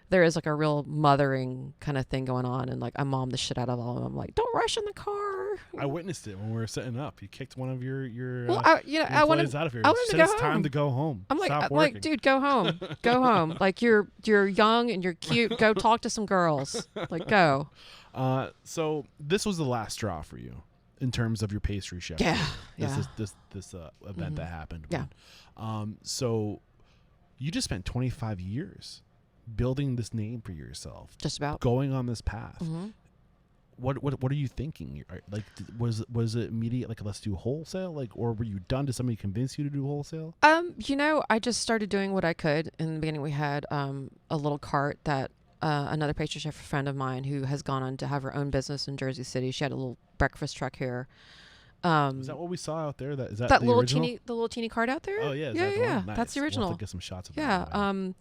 there is like a real mothering kind of thing going on, and like I mom the shit out of all of them. I'm like, don't rush in the car. I witnessed it when we were setting up. You kicked one of your I wanted out of here. I wanted to go home. It's time to go home. I'm like, dude, go home. Go home. Like you're young and you're cute. Go talk to some girls. Like go. So this was the last straw for you in terms of your pastry chef. Yeah. This event that happened. Yeah. So you just spent 25 years building this name for yourself, just about going on this path. What are you thinking? Like, was it immediate, like, let's do wholesale, like, or were you done? Did somebody convince you to do wholesale? I just started doing what I could. In the beginning, we had a little cart that another pastry chef friend of mine who has gone on to have her own business in Jersey City. She had a little breakfast truck here. Is that what we saw out there? Is that the little little teeny cart out there? Oh yeah, yeah. Nice. That's the original. We'll have to get some shots of that. Yeah.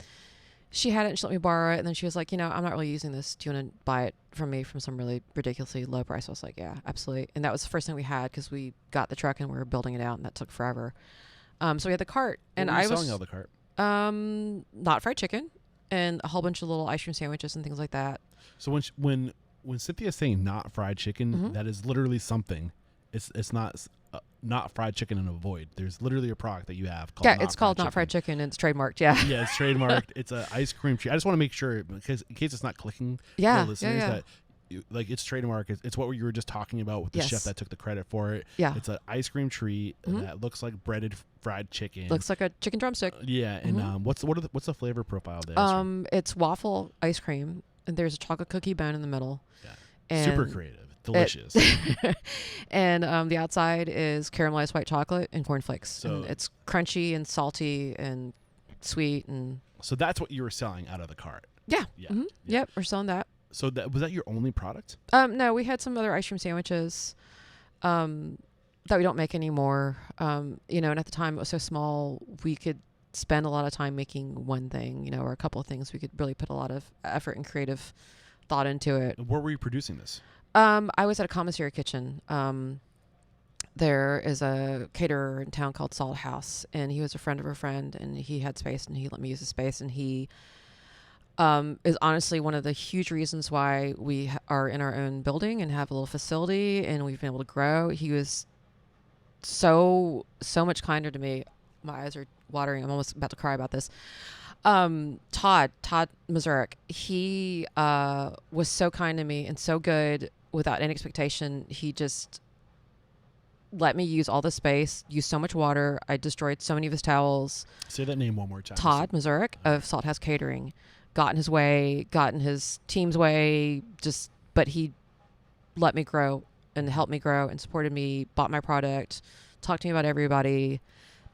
She had it and she let me borrow it, and then she was like, I'm not really using this. Do you want to buy it from me from some really ridiculously low price? I was like, yeah, absolutely. And that was the first thing we had, because we got the truck and we were building it out, and that took forever. So we had the cart, and I was selling out the cart. Not fried chicken, and a whole bunch of little ice cream sandwiches and things like that. So when Cynthia's saying not fried chicken, that is literally something. It's not fried chicken in a void. There's literally a product that you have called it's called not fried chicken, and it's trademarked. Yeah, it's trademarked. It's an ice cream treat. I just want to make sure, because in case it's not clicking, for listeners, that it's trademarked. It's what you were just talking about with the chef that took the credit for it. Yeah, it's an ice cream treat that looks like breaded fried chicken. Looks like a chicken drumstick. And what's the flavor profile there? It's waffle ice cream, and there's a chocolate cookie bone in the middle. Yeah, and super creative. Delicious. And the outside is caramelized white chocolate and cornflakes. So and it's crunchy and salty and sweet. And so that's what you were selling out of the cart. Yeah. Yep, we're selling that. So was that your only product? No, we had some other ice cream sandwiches that we don't make anymore. And at the time it was so small, we could spend a lot of time making one thing, or a couple of things. We could really put a lot of effort and creative thought into it. Where were you producing this? I was at a commissary kitchen. There is a caterer in town called Salt House, and he was a friend of a friend, and he had space, and he let me use the space, and he is honestly one of the huge reasons why we are in our own building and have a little facility, and we've been able to grow. He was so much kinder to me. My eyes are watering. I'm almost about to cry about this. Todd Mazurek, he was so kind to me and so good without any expectation. He just let me use all the space, use so much water. I destroyed so many of his towels. Say that name one more time. Todd Mazurek of Salt House Catering. Got in his way, got in his team's way, but he let me grow and helped me grow and supported me, bought my product, talked to me about everybody,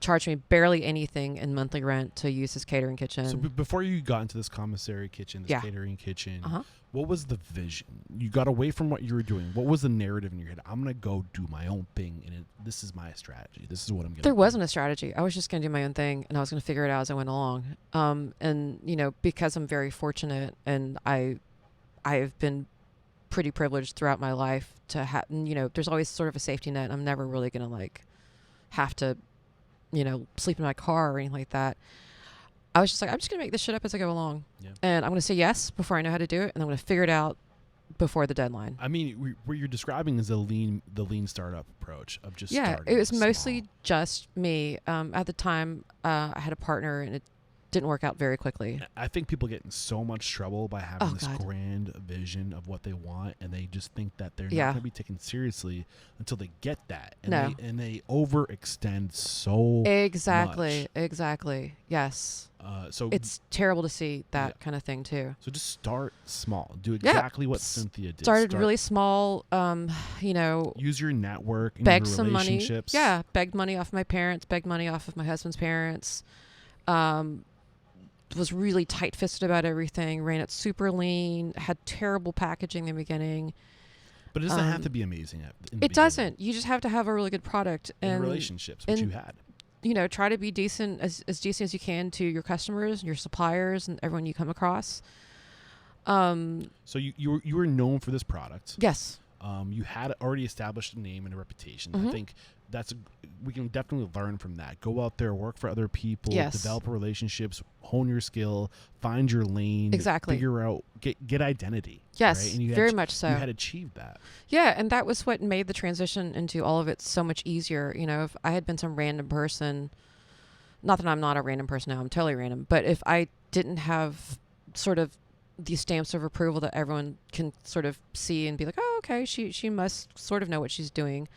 charged me barely anything in monthly rent to use his catering kitchen. So before you got into this commissary kitchen, this catering kitchen, what was the vision? You got away from what you were doing. What was the narrative in your head? I'm going to go do my own thing, and this is my strategy. This is what I'm going to do. There wasn't a strategy. I was just going to do my own thing, and I was going to figure it out as I went along. And, you know, because I'm very fortunate, and I've been pretty privileged throughout my life to have, you know, there's always sort of a safety net. I'm never really going to, like, have to, you know, sleep in my car or anything like that. I was just like, I'm just going to make this shit up as I go along. Yeah. And I'm going to say yes before I know how to do it. And I'm going to figure it out before the deadline. I mean, what you're describing is the lean startup approach of just starting. It was mostly just me. At the time, I had a partner, and it didn't work out very quickly. I think people get in so much trouble by having this grand vision of what they want, and they just think that they're not going to be taken seriously until they get that. And they overextend so much. Exactly. Yes. So it's terrible to see that kind of thing too. So just start small. Do exactly what Cynthia did. Started really small. You know, use your network, and beg your some money. relationships. Yeah, begged money off my parents. Begged money off of my husband's parents. Was really tight-fisted about everything, ran it super lean, had terrible packaging in the beginning. But it doesn't have to be amazing. It doesn't. You just have to have a really good product. And relationships, which you had. You know, try to be decent, as decent as you can to your customers, your suppliers, and everyone you come across. So you were known for this product. Yes. You had already established a name and a reputation. I think we can definitely learn from that. Go out there, work for other people, develop relationships, hone your skill, find your lane, figure out, get identity. Yes, right? And very much so. You had achieved that. Yeah, and that was what made the transition into all of it so much easier. You know, if I had been some random person, not that I'm not a random person now, I'm totally random, but if I didn't have sort of these stamps of approval that everyone can sort of see and be like, oh, okay, she must sort of know what she's doing,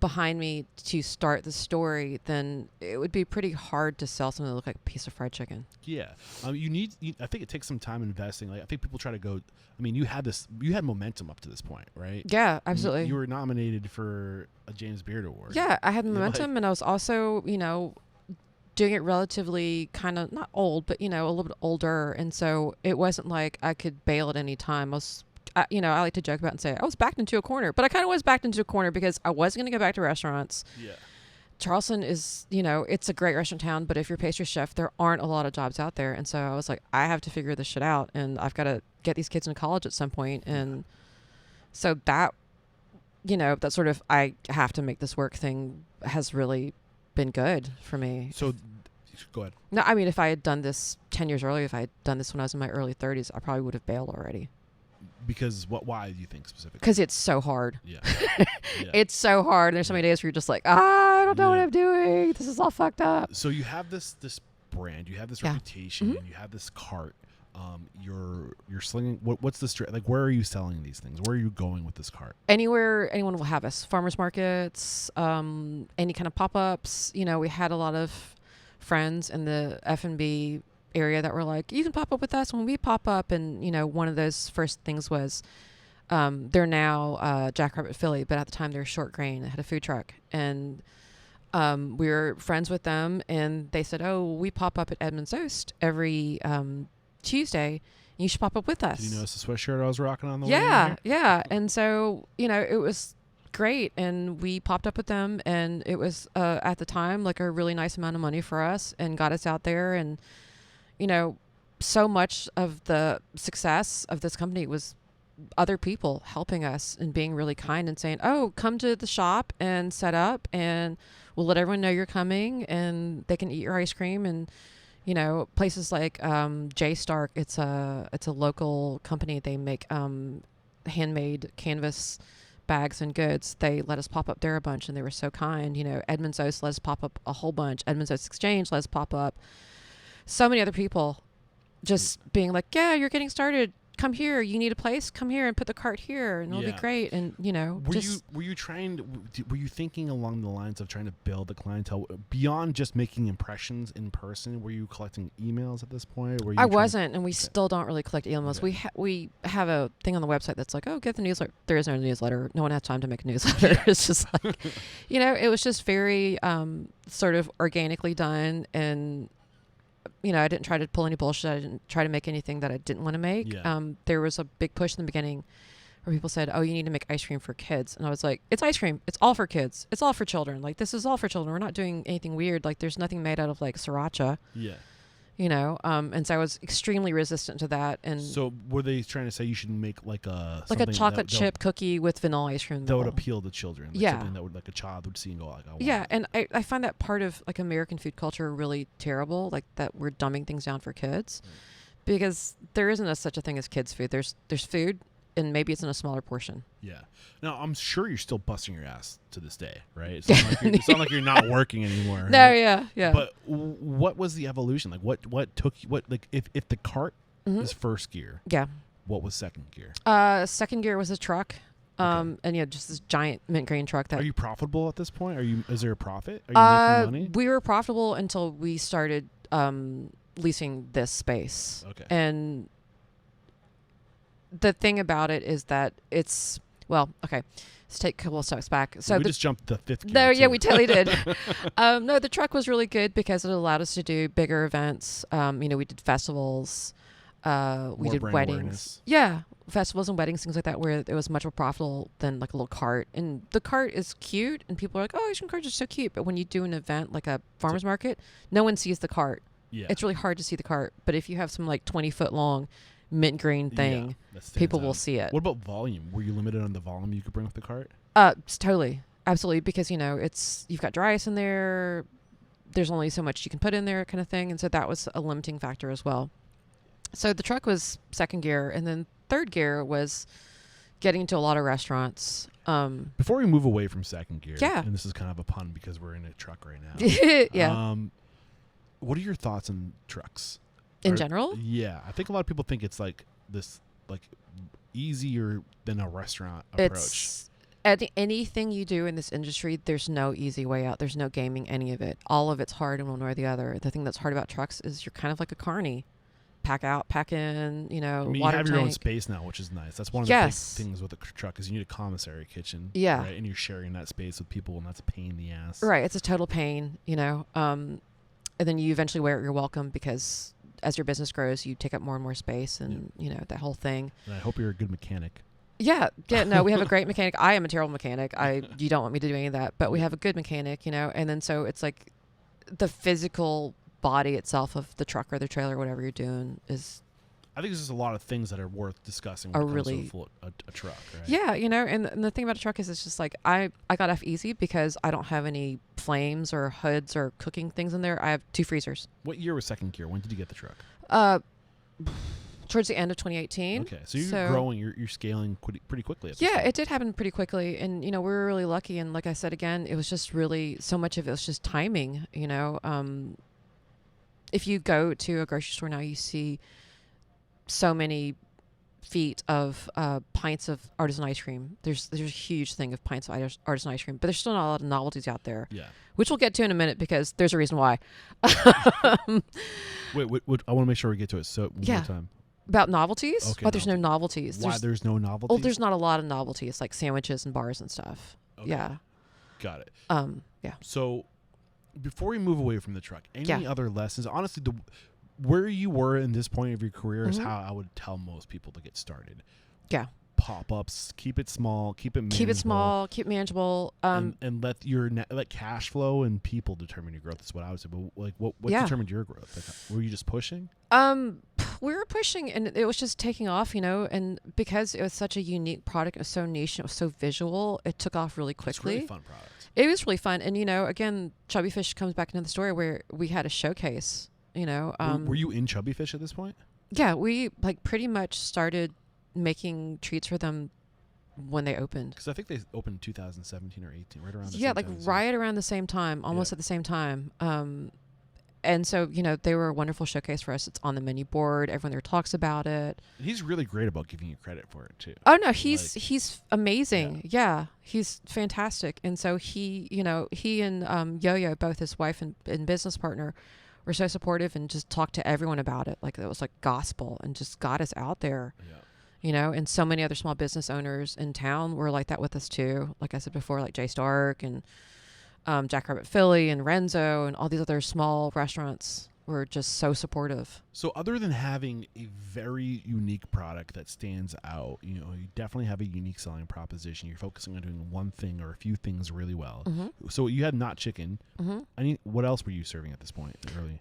behind me to start the story, then it would be pretty hard to sell something that looked like a piece of fried chicken. Yeah. I think it takes some time investing. Like, I think people try to go, I mean, you had momentum up to this point, right? Yeah, absolutely. You were nominated for a James Beard Award. Yeah, I had momentum, and I was also, you know, doing it relatively kind of not old, but, you know, a little bit older. And so it wasn't like I could bail at any time. I like to joke about and say I was backed into a corner, but I kind of was backed into a corner because I was going to go back to restaurants. Yeah. Charleston is, you know, it's a great restaurant town, but if you're a pastry chef, there aren't a lot of jobs out there. And so I was like, I have to figure this shit out, and I've got to get these kids into college at some point. And so that, you know, that sort of, I have to make this work thing has really been good for me. So go ahead. No, I mean, if I had done this 10 years earlier, if I had done this when I was in my early 30s, I probably would have bailed already. Because why do you think specifically? Because it's so hard. Yeah. It's so hard. There's so many days where you're just like, I don't know what I'm doing. This is all fucked up. So you have this brand, you have this reputation, and you have this cart. You're slinging. What's the like? Where are you selling these things? Where are you going with this cart? Anywhere anyone will have us. Farmers markets, any kind of pop-ups. You know, we had a lot of friends in the F&B area that were like, you can pop up with us when we pop up. And, you know, one of those first things was, they're now Jackrabbit Philly, but at the time they were Short Grain. They had a food truck, and we were friends with them, and they said, oh, we pop up at Edmund's Oast every Tuesday. You should pop up with us. Did you notice the sweatshirt I was rocking on the way? Yeah. And so, you know, it was great, and we popped up with them, and it was at the time like a really nice amount of money for us, and got us out there. And, you know, so much of the success of this company was other people helping us and being really kind and saying, oh, come to the shop and set up, and we'll let everyone know you're coming, and they can eat your ice cream. And, you know, places like J Stark, it's a local company. They make handmade canvas bags and goods. They let us pop up there a bunch, and they were so kind. You know, Edmund's Oast let us pop up a whole bunch. Edmund's Oast Exchange let us pop up. So many other people just being like, yeah, you're getting started. come here. You need a place? Come here and put the cart here, and it'll be great. And were you thinking along the lines of trying to build the clientele beyond just making impressions in person? Were you collecting emails at this point? I wasn't, and we still don't really collect emails. Okay. We have a thing on the website that's like, oh, get the newsletter. There is no newsletter. No one has time to make a newsletter. It's just like, it was just very sort of organically done, and I didn't try to pull any bullshit. I didn't try to make anything that I didn't want to make. Yeah. There was a big push in the beginning where people said, oh, you need to make ice cream for kids. And I was like, it's ice cream. It's all for kids. It's all for children. Like, this is all for children. We're not doing anything weird. Like, there's nothing made out of, like, sriracha. Yeah. And so I was extremely resistant to that. And so were they trying to say you should make like a chocolate chip cookie with vanilla ice cream that would appeal to children? Like something that would, like, a child would see and go like, oh, wow. Yeah, and I find that part of, like, American food culture really terrible, like that we're dumbing things down for kids, because there isn't such a thing as kids food. There's food, and maybe it's in a smaller portion. Yeah. Now, I'm sure you're still busting your ass to this day, right? It's not like you're not working anymore. No, right? Yeah. But what was the evolution? Like, what took you, like, if the cart is first gear, what was second gear? Second gear was a truck. And just this giant mint green truck. Are you profitable at this point? Is there a profit? Are you making money? We were profitable until we started leasing this space. Okay. And the thing about it is that it's, let's take a couple of steps back. So we just jumped the fifth gear. No, yeah, we totally did. No, the truck was really good because it allowed us to do bigger events. We did festivals. We did weddings. Awareness. Yeah, festivals and weddings, things like that, where it was much more profitable than, like, a little cart. And the cart is cute, and people are like, oh, Asian carts are so cute. But when you do an event like a farmer's market, no one sees the cart. Yeah. It's really hard to see the cart. But if you have some, like, 20-foot long mint green thing, people will see it. What about volume? Were you limited on the volume you could bring with the cart? Totally. Absolutely. Because, you've got dry ice in there. There's only so much you can put in there, kind of thing. And so that was a limiting factor as well. So the truck was second gear, and then third gear was getting into a lot of restaurants. Before we move away from second gear, and this is kind of a pun because we're in a truck right now. Yeah. What are your thoughts on trucks? In general? Yeah. I think a lot of people think it's like this, like, easier than a restaurant approach. Anything you do in this industry, there's no easy way out. There's no gaming any of it. All of it's hard in one way or the other. The thing that's hard about trucks is you're kind of like a carny. Pack out, pack in, you water have your tank. own space now, which is nice. That's one of the big things with a truck is you need a commissary kitchen. Yeah. Right? And you're sharing that space with people, and that's a pain in the ass. Right. It's a total pain, and then you eventually wear it your welcome because as your business grows, you take up more and more space and, that whole thing. And I hope you're a good mechanic. Yeah. No, we have a great mechanic. I am a terrible mechanic. You don't want me to do any of that, but we have a good mechanic, and then so it's like the physical body itself of the truck or the trailer, or whatever you're doing, is. I think there's just a lot of things that are worth discussing when it comes to a truck, right? Yeah, and the thing about a truck is it's just like I got off easy because I don't have any flames or hoods or cooking things in there. I have 2 freezers. What year was second gear? When did you get the truck? Towards the end of 2018. Okay, so you're growing, you're scaling pretty quickly. It did happen pretty quickly, and we were really lucky. And like I said again, it was just really so much of it was just timing. If you go to a grocery store now, you see so many feet of pints of artisan ice cream. There's a huge thing of pints of artisan ice cream, but there's still not a lot of novelties out there. Yeah, which we'll get to in a minute because there's a reason why. Wait, I want to make sure we get to it. So one more time. About novelties? Okay, there's no novelties. Why there's no novelties? Oh, there's not a lot of novelties, like sandwiches and bars and stuff. Okay. Yeah. Got it. Yeah. So before we move away from the truck, any other lessons? Honestly, where you were in this point of your career is how I would tell most people to get started. Yeah. Pop-ups, keep it small, keep it manageable. Keep it small, keep it manageable. And let cash flow and people determine your growth is what I would say. But like, what determined your growth? Like, were you just pushing? We were pushing, and it was just taking off, and because it was such a unique product, it was so niche, it was so visual, it took off really quickly. It's a really fun product. It was really fun. And, again, Chubby Fish comes back into the story where we had a showcase, Were you in Chubby Fish at this point? Yeah, we pretty much started making treats for them when they opened. Because I think they opened in 2017 or 18, right around the same time. Right around the same time, almost at the same time. And so, they were a wonderful showcase for us. It's on the menu board. Everyone there talks about it. He's really great about giving you credit for it too. Oh no, he's amazing. Yeah, he's fantastic. And so he and Yo-Yo, both his wife and business partner, were so supportive and just talked to everyone about it. Like it was like gospel and just got us out there. Yeah. And so many other small business owners in town were like that with us too. Like I said before, like Jay Stark and Jackrabbit Philly and Renzo and all these other small restaurants were just so supportive. So other than having a very unique product that stands out, you definitely have a unique selling proposition. You're focusing on doing one thing or a few things really well. Mm-hmm. So you had not chicken. Mm-hmm. What else were you serving at this point early?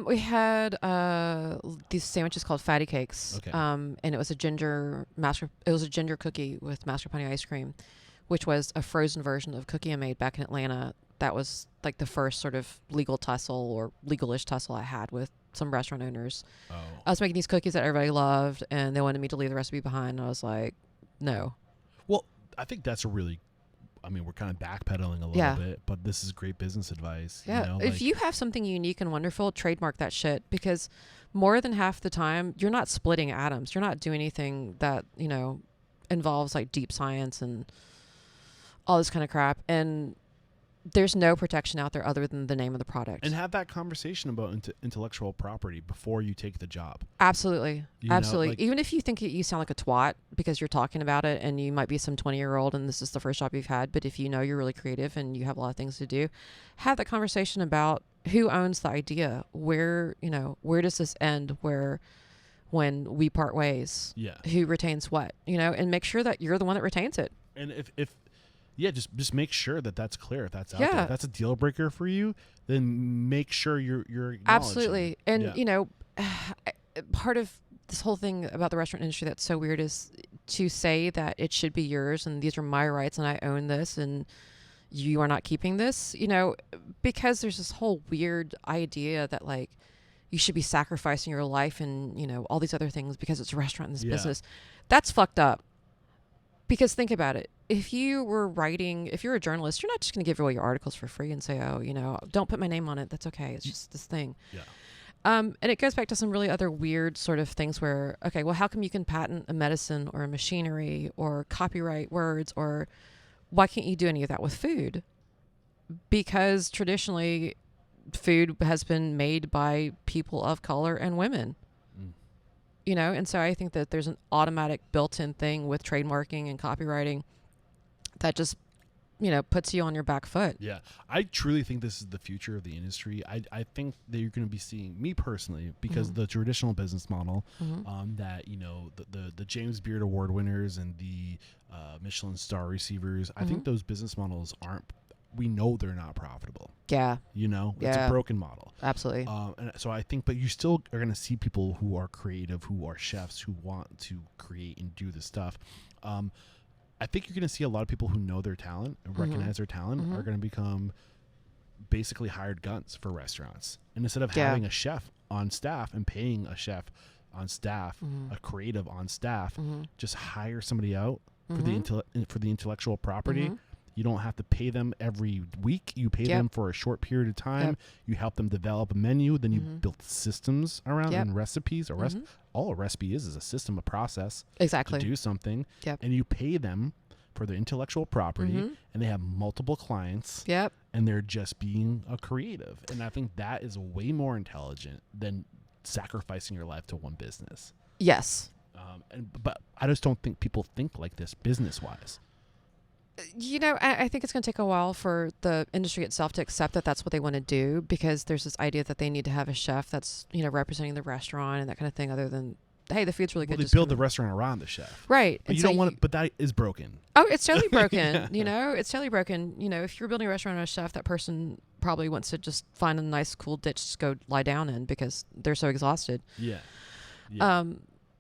We had these sandwiches called fatty cakes. Okay. And it was a ginger cookie with mascarpone ice cream, which was a frozen version of cookie I made back in Atlanta. That was like the first sort of legal tussle or legal-ish tussle I had with some restaurant owners. Oh. I was making these cookies that everybody loved, and they wanted me to leave the recipe behind. And I was like, no. Well, I think that's we're kind of backpedaling a little bit, but this is great business advice. Yeah. If you have something unique and wonderful, trademark that shit, because more than half the time, you're not splitting atoms. You're not doing anything that, involves like deep science and all this kind of crap. And there's no protection out there other than the name of the product. And have that conversation about intellectual property before you take the job. Absolutely. Absolutely. Even if you think you sound like a twat because you're talking about it and you might be some 20-year-old and this is the first job you've had, but if you're really creative and you have a lot of things to do, have that conversation about who owns the idea, where does this end, when we part ways, who retains what, and make sure that you're the one that retains it. And if just make sure that that's clear. If that's out there, if that's a deal breaker for you, then make sure you're absolutely. And part of this whole thing about the restaurant industry that's so weird is to say that it should be yours and these are my rights and I own this and you are not keeping this. Because there's this whole weird idea that like you should be sacrificing your life and all these other things because it's a restaurant in this business. That's fucked up. Because think about it. If you're a journalist, you're not just going to give away your articles for free and say, don't put my name on it. That's okay. It's just this thing. Yeah. And it goes back to some really other weird sort of things where, okay, well, how come you can patent a medicine or a machinery or copyright words, or why can't you do any of that with food? Because traditionally food has been made by people of color and women. And so I think that there's an automatic built-in thing with trademarking and copywriting that just, puts you on your back foot. Yeah. I truly think this is the future of the industry. I think that you're going to be seeing, me personally, because the traditional business model, that, the James Beard Award winners and the Michelin star receivers, I think those business models we know they're not profitable. Yeah. It's a broken model. Absolutely. And so I think, but you still are going to see people who are creative, who are chefs, who want to create and do this stuff. I think you're going to see a lot of people who know their talent and recognize their talent are going to become basically hired guns for restaurants. And instead of having a chef on staff and paying a chef on staff, a creative on staff, just hire somebody out for the intellectual property. You don't have to pay them every week. You pay them for a short period of time. You help them develop a menu. Then you build systems around and recipes. All a recipe is a system, a process to do something. And you pay them for their intellectual property. And they have multiple clients. And they're just being a creative. And I think that is way more intelligent than sacrificing your life to one business. Yes. But I just don't think people think like this business-wise. I think it's going to take a while for the industry itself to accept that that's what they want to do, because there's this idea that they need to have a chef that's, representing the restaurant and that kind of thing, other than, hey, the food's really good. They build the restaurant around the chef. Right. But you don't want it, but that is broken. Oh, it's totally broken. It's totally broken. If you're building a restaurant and a chef, that person probably wants to just find a nice, cool ditch to go lie down in because they're so exhausted. Yeah.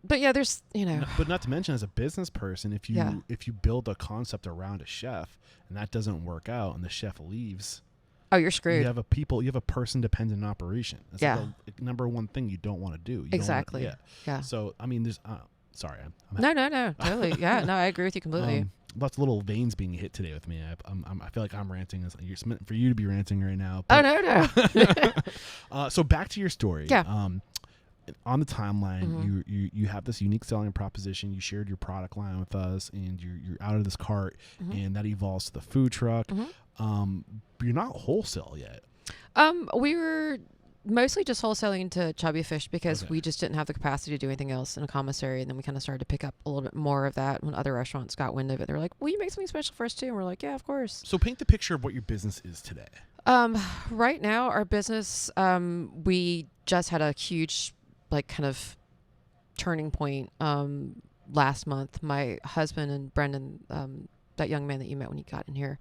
But there's, But not to mention, as a business person, if you build a concept around a chef and that doesn't work out and the chef leaves, oh, you're screwed. You have a person dependent operation. That's like the number one thing you don't want to do. Exactly. Yeah. So, there's, sorry. No, totally. Yeah. No, I agree with you completely. lots of little veins being hit today with me. I feel like I'm ranting. It's meant for you to be ranting right now. But, no. So back to your story. Yeah. On the timeline, you have this unique selling proposition. You shared your product line with us, and you're out of this cart, and that evolves to the food truck. But you're not wholesale yet. We were mostly just wholesaling to Chubby Fish because we just didn't have the capacity to do anything else in a commissary. And then we kind of started to pick up a little bit more of that when other restaurants got wind of it. They were like, "Will you make something special for us too?" And we're like, "Yeah, of course." So paint the picture of what your business is today. Right now, our business, we just had a huge, like, kind of turning point last month. My husband and Brendan, that young man that you met when you got in here,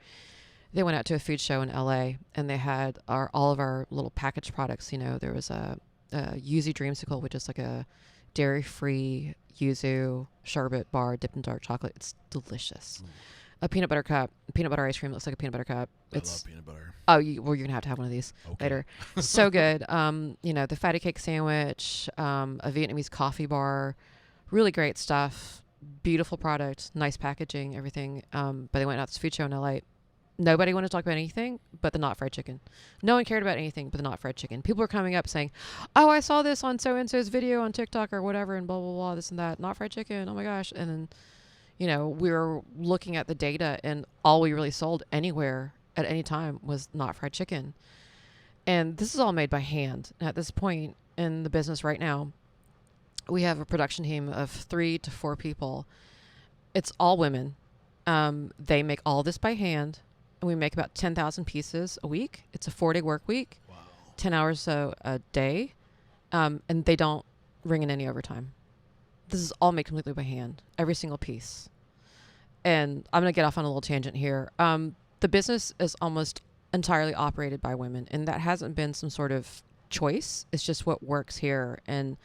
they went out to a food show in LA, and they had all of our little packaged products. You know, there was a yuzu dreamsicle, which is like a dairy-free yuzu sherbet bar dipped in dark chocolate. It's delicious. A peanut butter cup, peanut butter ice cream looks like a peanut butter cup. I love peanut butter. Oh, you're gonna have one of these later. So good. You know, the fatty cake sandwich, a Vietnamese coffee bar, really great stuff. Beautiful product, nice packaging, everything. But they went out to this food show in LA. Nobody wanted to talk about anything but the not fried chicken. No one cared about anything but the not fried chicken. People were coming up saying, "Oh, I saw this on so-and-so's video on TikTok or whatever, and blah, blah, blah, this and that. Not fried chicken. Oh my gosh." And then, you know, we were looking at the data, and all we really sold anywhere at any time was not fried chicken. And this is all made by hand. And at this point in the business right now, we have a production team of 3 to 4 people. It's all women. They make all this by hand. And we make about 10,000 pieces a week. It's a 4-day work week, 10 hours a day, and they don't ring in any overtime. This is all made completely by hand, every single piece. And I'm going to get off on a little tangent here. The business is almost entirely operated by women, and that hasn't been some sort of choice. It's just what works here. And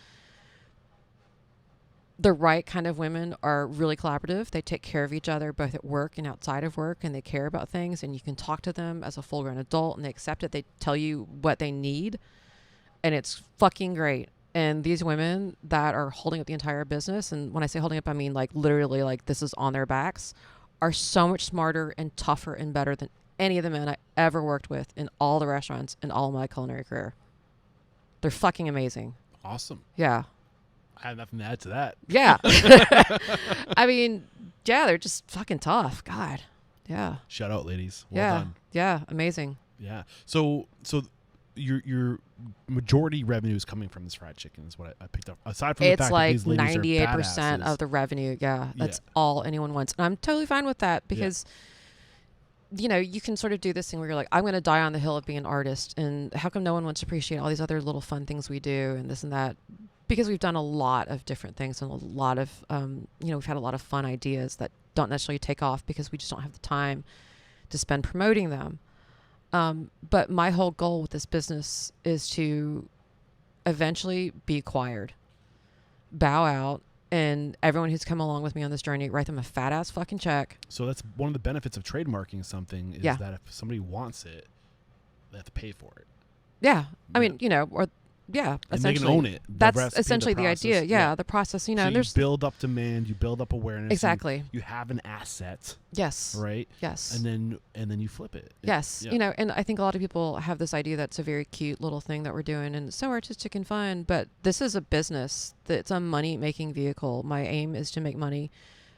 the right kind of women are really collaborative. They take care of each other both at work and outside of work, and they care about things, and you can talk to them as a full-grown adult, and they accept it. They tell you what they need, and it's fucking great. And these women that are holding up the entire business, and when I say holding up, I mean like literally like this is on their backs, are so much smarter and tougher and better than any of the men I ever worked with in all the restaurants in all of my culinary career. They're fucking amazing. Awesome. Yeah. I have nothing to add to that. Yeah. I mean, yeah, they're just fucking tough. God. Yeah. Shout out, ladies. Well done. Yeah. Amazing. Yeah. So your majority revenue is coming from this fried chicken is what I picked up. Aside from the fact that these ladies are badasses. It's like 98% of the revenue. Yeah. That's all anyone wants. And I'm totally fine with that because, you know, you can sort of do this thing where you're like, I'm going to die on the hill of being an artist. And how come no one wants to appreciate all these other little fun things we do and this and that? Because we've done a lot of different things and a lot of, you know, we've had a lot of fun ideas that don't necessarily take off because we just don't have the time to spend promoting them. But my whole goal with this business is to eventually be acquired, bow out, and everyone who's come along with me on this journey, write them a fat ass fucking check. So that's one of the benefits of trademarking something is that if somebody wants it, they have to pay for it. Yeah. I mean, you know, or and essentially. they can own it. That's essentially the idea. Yeah, the process, you know. So you build up demand, you build up awareness. Exactly. You have an asset. Yes. Right? Yes. And then you flip it. Yes. Yeah. You know, and I think a lot of people have this idea that's a very cute little thing that we're doing and it's so artistic and fun, but this is a business. It's a money-making vehicle. My aim is to make money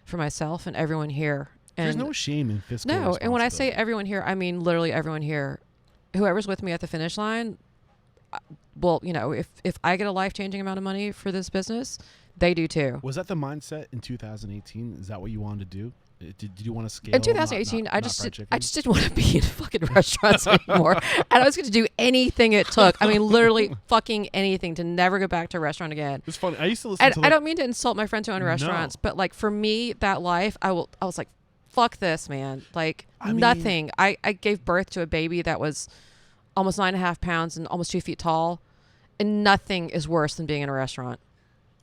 for myself and everyone here. And there's no shame in fiscal responsibility. And when I say everyone here, I mean literally everyone here. Whoever's with me at the finish line, well, you know, if I get a life-changing amount of money for this business, they do too. Was that the mindset in 2018? Is that what you wanted to do? Did you want to scale? In 2018, I just didn't want to be in fucking restaurants anymore. And I was going to do anything it took. I mean, literally fucking anything to never go back to a restaurant again. It's funny. I used to listen to I don't mean to insult my friends who own restaurants, but like for me, that life, I was like, fuck this, man. Like nothing. I gave birth to a baby that was almost 9.5 pounds and almost 2 feet tall. And nothing is worse than being in a restaurant.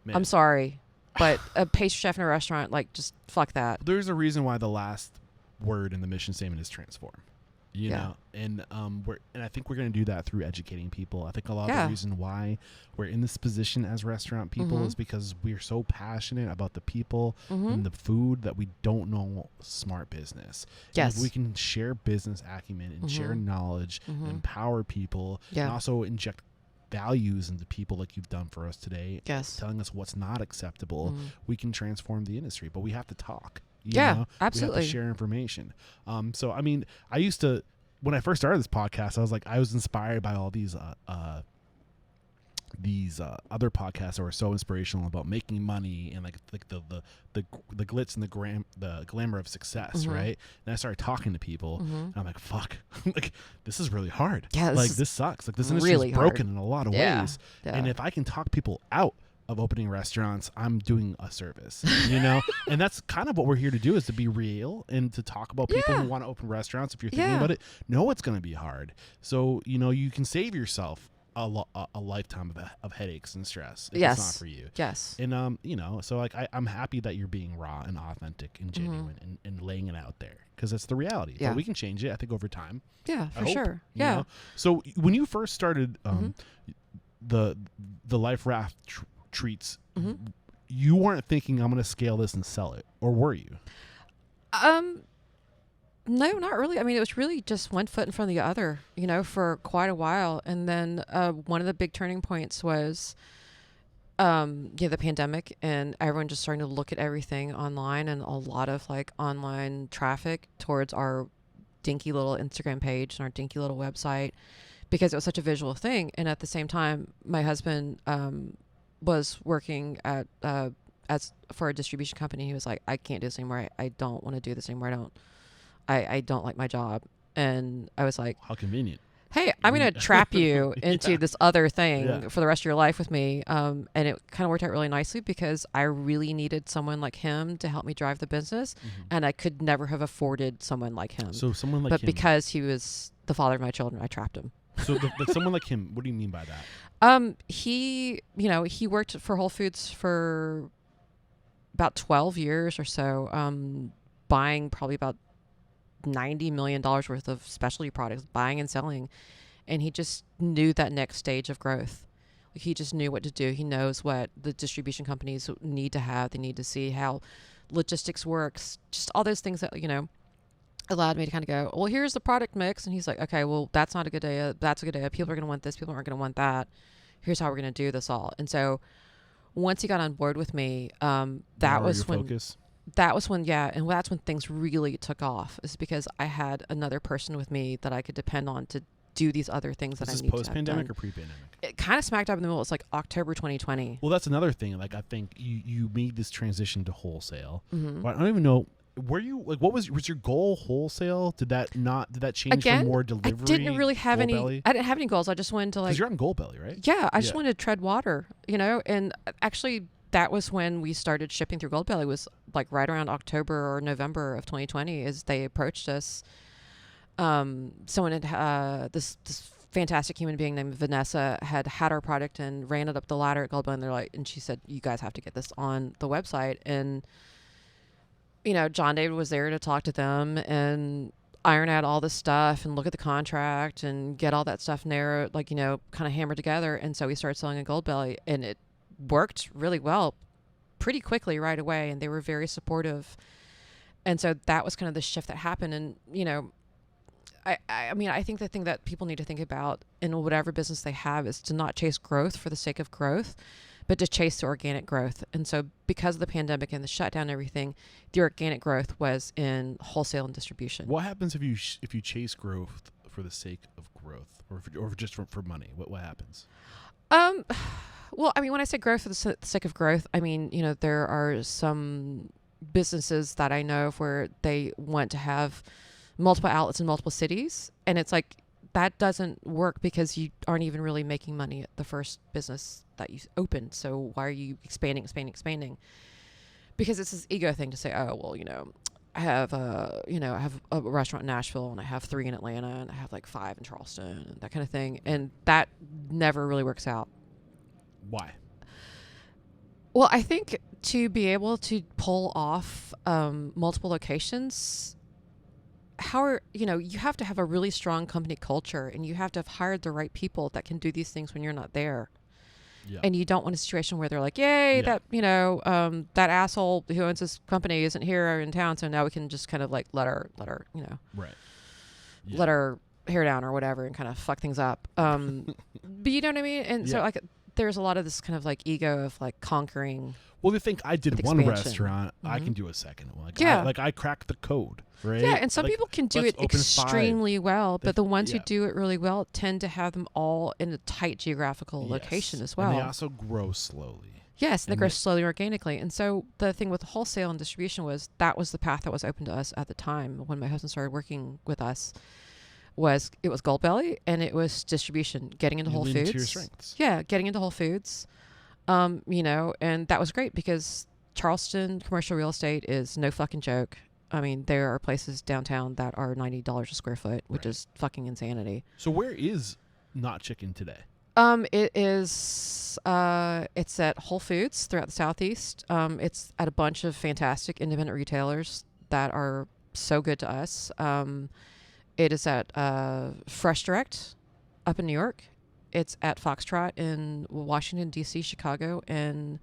Man. I'm sorry, but a pastry chef in a restaurant, like, just fuck that. There's a reason why the last word in the mission statement is transform. You know, and I think we're going to do that through educating people. I think a lot of the reason why we're in this position as restaurant people is because we're so passionate about the people and the food that we don't know smart business. Yes. And if we can share business acumen and share knowledge and empower people and also inject values into people like you've done for us today, telling us what's not acceptable, we can transform the industry. But we have to talk. You know? Absolutely. We have to share information. So, I mean, I used to, when I first started this podcast, I was inspired by all these other podcasts that were so inspirational about making money and like the glitz and the glamour of success, right? And I started talking to people, and I'm like, fuck, like this is really hard. Yeah, like this sucks. Like this industry is broken in a lot of ways. Yeah. And if I can talk people out of opening restaurants, I'm doing a service, you know? And that's kind of what we're here to do, is to be real and to talk about people who want to open restaurants. If you're thinking about it, know it's going to be hard. So, you know, you can save yourself a lifetime of headaches and stress if it's not for you. Yes. And, you know, so like I'm happy that you're being raw and authentic and genuine and laying it out there, because it's the reality. But we can change it, I think, over time. Yeah, for sure. You know? So when you first started the Life Raft Treats, you weren't thinking I'm going to scale this and sell it, or were you? No, not really. I mean, it was really just one foot in front of the other, you know, for quite a while. And then one of the big turning points was the pandemic, and everyone just starting to look at everything online, and a lot of like online traffic towards our dinky little Instagram page and our dinky little website, because it was such a visual thing. And at the same time, my husband was working at for a distribution company. He was like, I can't do this anymore. I don't want to do this anymore. I don't like my job. And I was like, how convenient. Hey, I'm going to trap you into this other thing for the rest of your life with me. And it kind of worked out really nicely, because I really needed someone like him to help me drive the business. And I could never have afforded someone like him. So someone like him. But because he was the father of my children, I trapped him. So someone like him, what do you mean by that? He worked for Whole Foods for about 12 years or so, buying probably about $90 million worth of specialty products, buying and selling. And he just knew that next stage of growth. Like, he just knew what to do. He knows what the distribution companies need to have. They need to see how logistics works, just all those things that, you know, allowed me to kind of go, well, here's the product mix. And he's like, okay, well, that's not a good idea. That's a good idea. People are going to want this. People aren't going to want that. Here's how we're going to do this all. And so once he got on board with me, that was when things really took off, is because I had another person with me that I could depend on to do these other things that I need to have done. Is this post-pandemic or pre-pandemic? It kind of smacked up in the middle. It's like October 2020. Well, that's another thing. Like, I think you made this transition to whole-sale. Well, I don't even know. Were you like, what was your goal? Wholesale? Did that change for more delivery? I didn't really have any. I didn't have any goals. I just wanted to, like, because you're on Goldbelly, right? Yeah, I just wanted to tread water, you know. And actually, that was when we started shipping through Goldbelly. Was like right around October or November of 2020, as they approached us. Someone had this fantastic human being named Vanessa had our product and ran it up the ladder at Goldbelly, and they're like, and she said, you guys have to get this on the website. And you know, John David was there to talk to them and iron out all this stuff and look at the contract and get all that stuff narrowed, like, you know, kind of hammered together. And so we started selling at Goldbelly, and it worked really well pretty quickly right away. And they were very supportive. And so that was kind of the shift that happened. And, you know, I mean, I think the thing that people need to think about in whatever business they have is to not chase growth for the sake of growth, but to chase the organic growth. And so because of the pandemic and the shutdown and everything, the organic growth was in wholesale and distribution. What happens if you chase growth for the sake of growth, or just for money? What happens? Well, I mean, when I say growth for the sake of growth, I mean, you know, there are some businesses that I know of where they want to have multiple outlets in multiple cities. And it's like, that doesn't work, because you aren't even really making money at the first business that you opened. So why are you expanding? Because it's this ego thing to say, oh, well, you know, I have a restaurant in Nashville, and I have 3 in Atlanta, and I have like 5 in Charleston, and that kind of thing. And that never really works out. Why? Well, I think to be able to pull off multiple locations, you have to have a really strong company culture, and you have to have hired the right people that can do these things when you're not there. Yeah. And you don't want a situation where they're like, yay, that, that asshole who owns this company isn't here in town, so now we can just kind of like let her, right. Yeah. let her hair down or whatever and kind of fuck things up. But you know what I mean? And so like there's a lot of this kind of like ego of like conquering. Well, they think I did one expansion. Restaurant, I can do a second one. Like, I cracked the code, right? Yeah, and some people can do it extremely well, but the ones who yeah. do it really well tend to have them all in a tight geographical location as well. And they also grow slowly. Yes, they grow slowly organically. And so the thing with wholesale and distribution was that was the path that was open to us at the time when my husband started working with us. It was Goldbelly, and it was distribution, getting into Whole Foods. Into your strengths. Yeah, getting into Whole Foods. And that was great because Charleston commercial real estate is no fucking joke. I mean, there are places downtown that are $90 a square foot, which is fucking insanity. So where is Not Chicken today? It is, it's at Whole Foods throughout the Southeast. It's at a bunch of fantastic independent retailers that are so good to us. It is at Fresh Direct up in New York. It's at Foxtrot in Washington, D.C., Chicago, and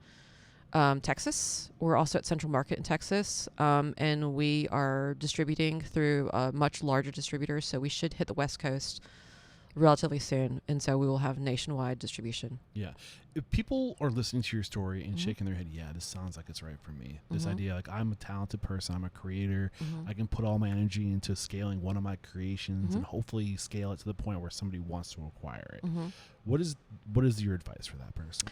Texas. We're also at Central Market in Texas. And we are distributing through a much larger distributor, so we should hit the West Coast relatively soon. And so we will have nationwide distribution. Yeah. If people are listening to your story and shaking their head, yeah, this sounds like it's right for me. This idea, like, I'm a talented person, I'm a creator, I can put all my energy into scaling one of my creations and hopefully scale it to the point where somebody wants to acquire it. What is your advice for that person?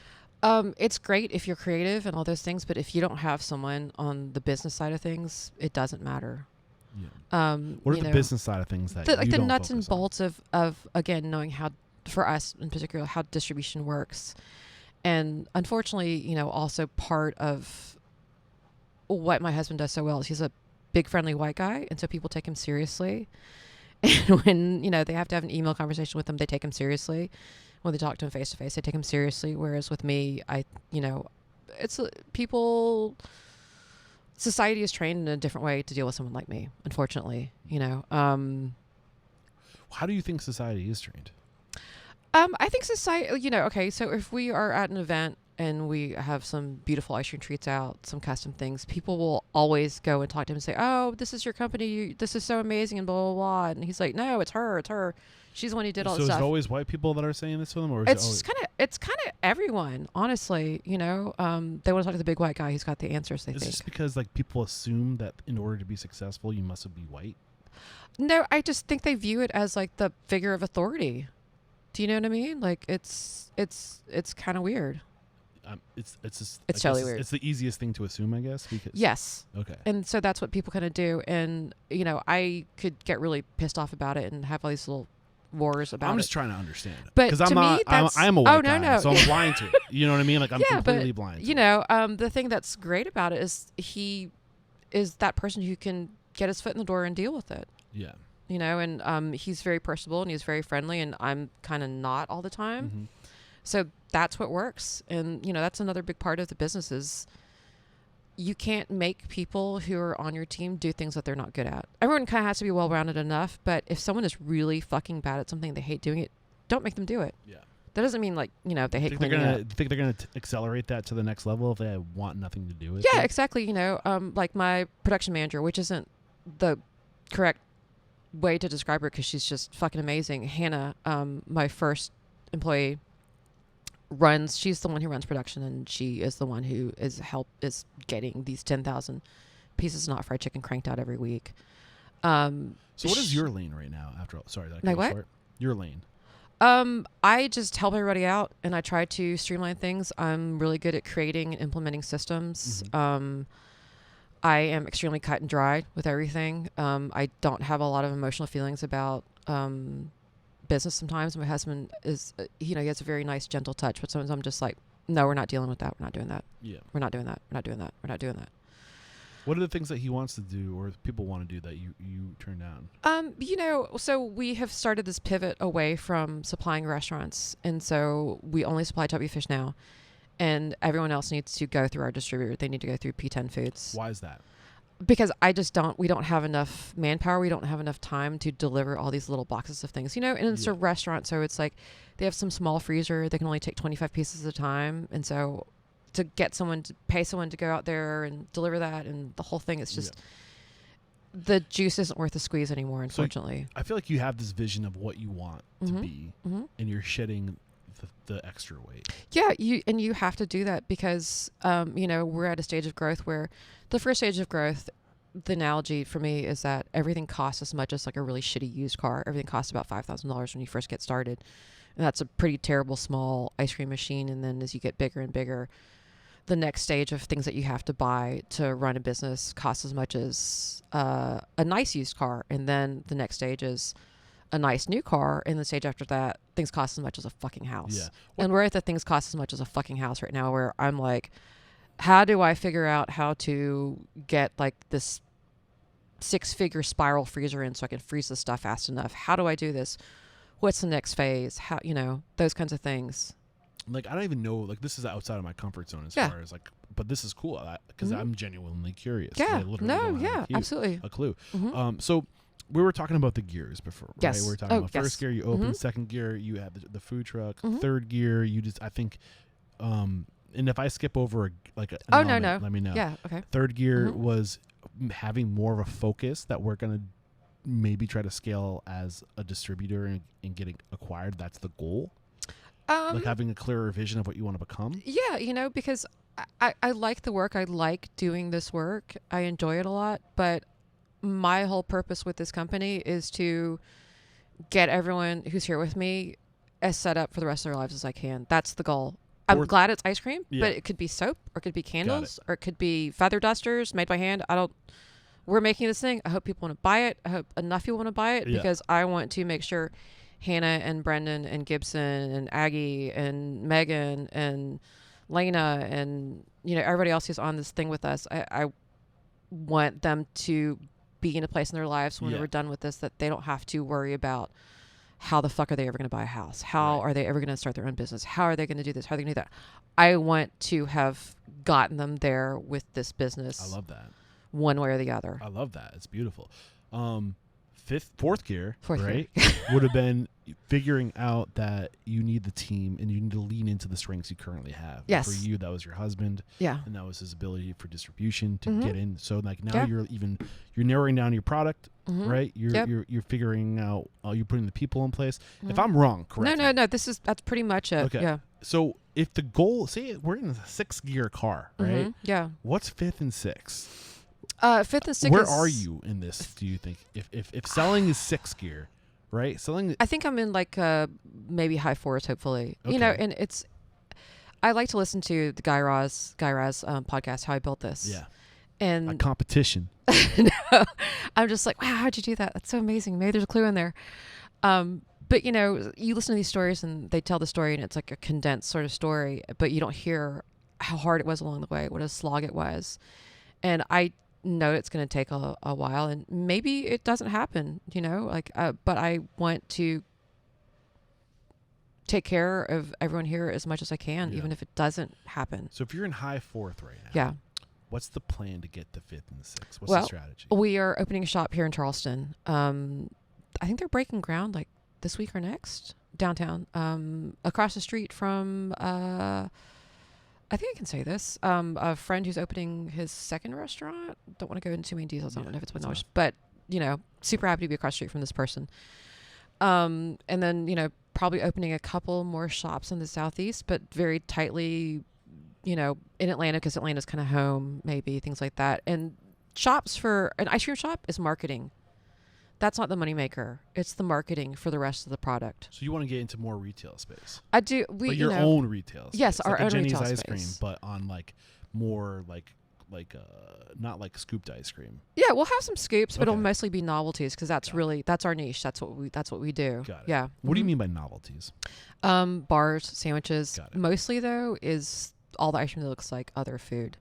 It's great if you're creative and all those things, but if you don't have someone on the business side of things, it doesn't matter. Yeah. What are the business side of things that like you the don't nuts and focus on? bolts of again knowing how, for us in particular, how distribution works, and unfortunately, also part of what my husband does so well is he's a big friendly white guy, and so people take him seriously. And when they have to have an email conversation with him, they take him seriously. When they talk to him face to face, they take him seriously. Whereas with me, it's people. Society is trained in a different way to deal with someone like me, unfortunately, How do you think society is trained? I think society, okay, so if we are at an event and we have some beautiful ice cream treats out, some custom things, people will always go and talk to him and say, oh, this is your company. This is so amazing and blah, blah, blah. And he's like, no, it's her. She's the one who did all this stuff. So is it always white people that are saying this to them? Or it's kind of everyone, honestly, they want to talk to the big white guy who's got the answers, they think. Is this because like people assume that in order to be successful, you must be white? No, I just think they view it as like the figure of authority. Do you know what I mean? Like it's kind of weird. It's totally weird. It's the easiest thing to assume, I guess. Because yes. Okay. And so that's what people kind of do, and I could get really pissed off about it and have all these little wars about it. I'm just trying to understand. But because I'm a white guy, so I'm blind to it. You know what I mean? Like I'm completely blind. To it. The thing that's great about it is he is that person who can get his foot in the door and deal with it. Yeah. And he's very personable and he's very friendly, and I'm kind of not all the time. So that's what works. And, that's another big part of the business is you can't make people who are on your team do things that they're not good at. Everyone kind of has to be well-rounded enough, but if someone is really fucking bad at something, they hate doing it, don't make them do it. Yeah. That doesn't mean like, they hate cleaning up. Think they're going to accelerate that to the next level if they want nothing to do with it? Yeah, exactly. Like my production manager, which isn't the correct way to describe her because she's just fucking amazing. Hannah, my first employee, she's the one who runs production, and she is the one who is getting these 10,000 pieces of not fried chicken cranked out every week. So what is your lane right now after all? Sorry, that what? Short. Your lane. I just help everybody out and I try to streamline things. I'm really good at creating and implementing systems. I am extremely cut and dry with everything. I don't have a lot of emotional feelings about business sometimes. My husband is, he has a very nice, gentle touch, but sometimes I'm just like, no, we're not dealing with that. We're not doing that. Yeah. We're not doing that. We're not doing that. We're not doing that. What are the things that he wants to do or people want to do that you turn down? So we have started this pivot away from supplying restaurants. And so we only supply Chubby Fish now. And everyone else needs to go through our distributor. They need to go through P10 Foods. Why is that? because we don't have enough manpower. We don't have enough time to deliver all these little boxes of things, and it's a restaurant. So it's like they have some small freezer. They can only take 25 pieces at a time. And so to pay someone to go out there and deliver that and the whole thing, it's just the juice isn't worth the squeeze anymore, unfortunately. So I feel like you have this vision of what you want to be, and you're shedding the extra weight. Yeah, you have to do that because we're at a stage of growth where the first stage of growth, the analogy for me is that everything costs as much as like a really shitty used car. Everything costs about $5,000 when you first get started, and that's a pretty terrible small ice cream machine. And then as you get bigger and bigger, the next stage of things that you have to buy to run a business costs as much as a nice used car, and then the next stage is a nice new car, and the stage after that, things cost as much as a fucking house. Yeah. And we're at the things cost as much as a fucking house right now, where I'm like, how do I figure out how to get like this 6-figure spiral freezer in so I can freeze the stuff fast enough? How do I do this? What's the next phase? How, those kinds of things. Like, I don't even know, like, this is outside of my comfort zone as far as like, but this is cool because I'm genuinely curious. Yeah. Absolutely. A clue. Mm-hmm. So we were talking about the gears before, right? Yes. We were talking about first gear, you open, second gear, you have the food truck, third gear, you just, I think, and if I skip over no, let me know. Yeah, okay. Third gear was having more of a focus that we're going to maybe try to scale as a distributor and getting acquired. That's the goal. Like having a clearer vision of what you want to become. Yeah, because I like the work. I like doing this work. I enjoy it a lot, but my whole purpose with this company is to get everyone who's here with me as set up for the rest of their lives as I can. That's the goal. I'm glad it's ice cream, but it could be soap, or it could be candles, or it could be feather dusters made by hand. We're making this thing. I hope people want to buy it. I hope enough people want to buy it because I want to make sure Hannah and Brendan and Gibson and Aggie and Megan and Lena and everybody else who's on this thing with us. I want them to be in a place in their lives when we're done with this that they don't have to worry about how the fuck are they ever going to buy a house? How are they ever going to start their own business? How are they going to do this? How are they going to do that? I want to have gotten them there with this business. I love that. One way or the other. I love that. It's beautiful. Fourth gear, Fourth right, would have been figuring out that you need the team and you need to lean into the strengths you currently have. Yes. For you, that was your husband. Yeah. And that was his ability for distribution to get in. So like now you're narrowing down your product, right? You're figuring out, you're putting the people in place. If I'm wrong, correct me. No. That's pretty much it. Okay. Yeah. So if the goal, say we're in a 6-gear car, right? Yeah. What's fifth and sixth? Fifth and sixth. Where are you in this? Do you think if selling is 6-gear, right? Selling. I think I'm in like maybe high 4s, hopefully. Okay. And it's. I like to listen to the Guy Raz podcast. How I built this. Yeah. And a competition. No, I'm just like, wow, how'd you do that? That's so amazing. Maybe there's a clue in there. But you listen to these stories and they tell the story and it's like a condensed sort of story, but you don't hear how hard it was along the way, what a slog it was, and I know it's going to take a while and maybe it doesn't happen, but I want to take care of everyone here as much as I can, even if it doesn't happen. So if you're in high 4th right now, yeah, what's the plan to get the 5th and the 6th? What's the strategy? We are opening a shop here in Charleston. I think they're breaking ground like this week or next downtown, across the street from, I think I can say this. A friend who's opening his second restaurant. Don't want to go into too many details. I don't know if it's with knowledge, but super happy to be across the street from this person. And then probably opening a couple more shops in the Southeast, but very tightly, in Atlanta because Atlanta's kind of home, maybe things like that. And shops for an ice cream shop is marketing. That's not the moneymaker. It's the marketing for the rest of the product. So you want to get into more retail space? I do. But your own retail space. Yes, our like own a Jenny's retail ice space. cream, but on like more like not like scooped ice cream. Yeah, we'll have some scoops, but it'll mostly be novelties because that's that's our niche. That's what we do. Got it. Yeah. What do you mean by novelties? Bars, sandwiches. Got it. Mostly though is all the ice cream that looks like other food,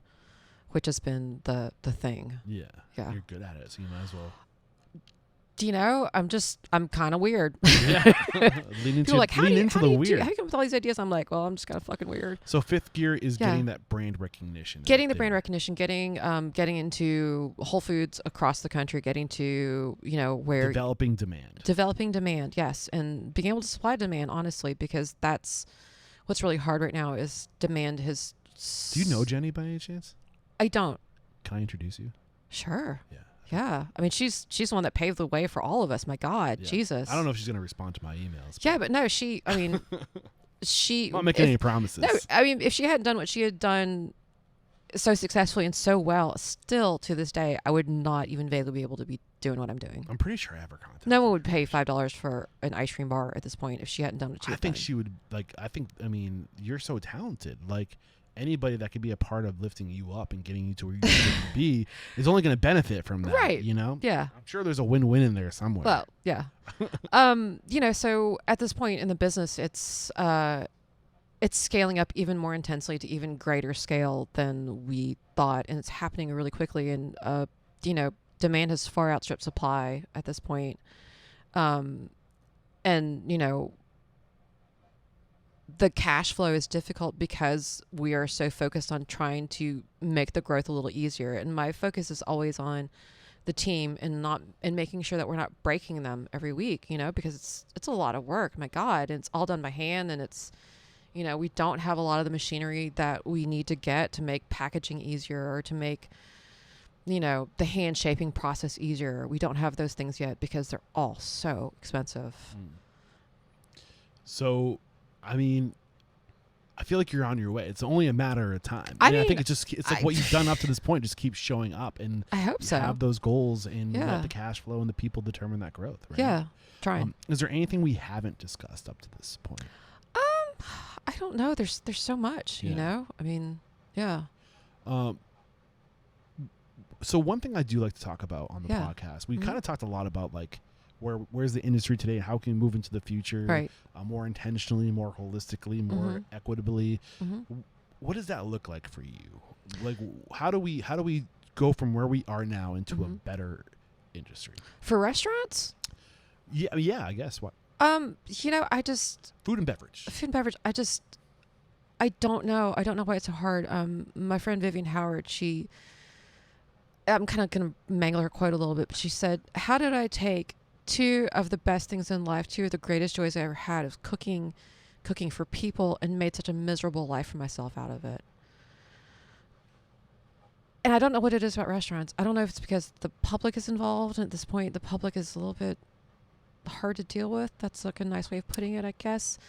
which has been the thing. Yeah. Yeah. You're good at it, so you might as well. I'm kind of weird. Yeah. Lean into, People are like, how do you come weird. with all these ideas? I'm like, well, I'm just kind of fucking weird. So fifth gear is getting that brand recognition. Getting the brand recognition, getting into Whole Foods across the country, getting to, where... Developing demand, yes. And being able to supply demand, honestly, because that's what's really hard right now is demand has... Do you know Jenny by any chance? I don't. Can I introduce you? Sure. Yeah. Yeah. I mean, she's the one that paved the way for all of us. My God. Yeah. Jesus. I don't know if she's going to respond to my emails. Yeah, but no, I'm not making any promises. No, I mean, if she hadn't done what she had done so successfully and so well, still to this day, I would not even vaguely be able to be doing what I'm doing. I'm pretty sure I have her contact. No one would pay $5 for an ice cream bar at this point if she hadn't done what she had done. She would, you're so talented. Like, anybody that could be a part of lifting you up and getting you to where you need to be is only going to benefit from that. Right. Yeah. I'm sure there's a win-win in there somewhere. Well, yeah. So at this point in the business, it's scaling up even more intensely to even greater scale than we thought. And it's happening really quickly. And, demand has far outstripped supply at this point. The cash flow is difficult because we are so focused on trying to make the growth a little easier. And my focus is always on the team and making sure that we're not breaking them every week, because it's a lot of work. My God. And it's all done by hand. And it's, we don't have a lot of the machinery that we need to get to make packaging easier or to make, the hand shaping process easier. We don't have those things yet because they're all so expensive. So, I mean, I feel like you're on your way. It's only a matter of time. I think it's like what you've done up to this point just keeps showing up, and I hope so. Have those goals and let the cash flow and the people determine that growth. Right? Yeah, trying. Is there anything we haven't discussed up to this point? I don't know. There's so much. I mean, yeah. So one thing I do like to talk about on the podcast, we kind of talked a lot about like where's the industry today and how can we move into the future, right? More intentionally, more holistically, more equitably. What does that look like for you? Like, how do we go from where we are now into a better industry for restaurants? Yeah, I guess what. I just food and beverage. I don't know. I don't know why it's so hard. My friend Vivian Howard, I'm kind of going to mangle her quote a little bit, but she said, how did I take two of the best things in life, two of the greatest joys I ever had of cooking for people, and made such a miserable life for myself out of it? And I don't know what it is about restaurants. I don't know if it's because the public is involved. And at this point, the public is a little bit hard to deal with. That's like a nice way of putting it, I guess.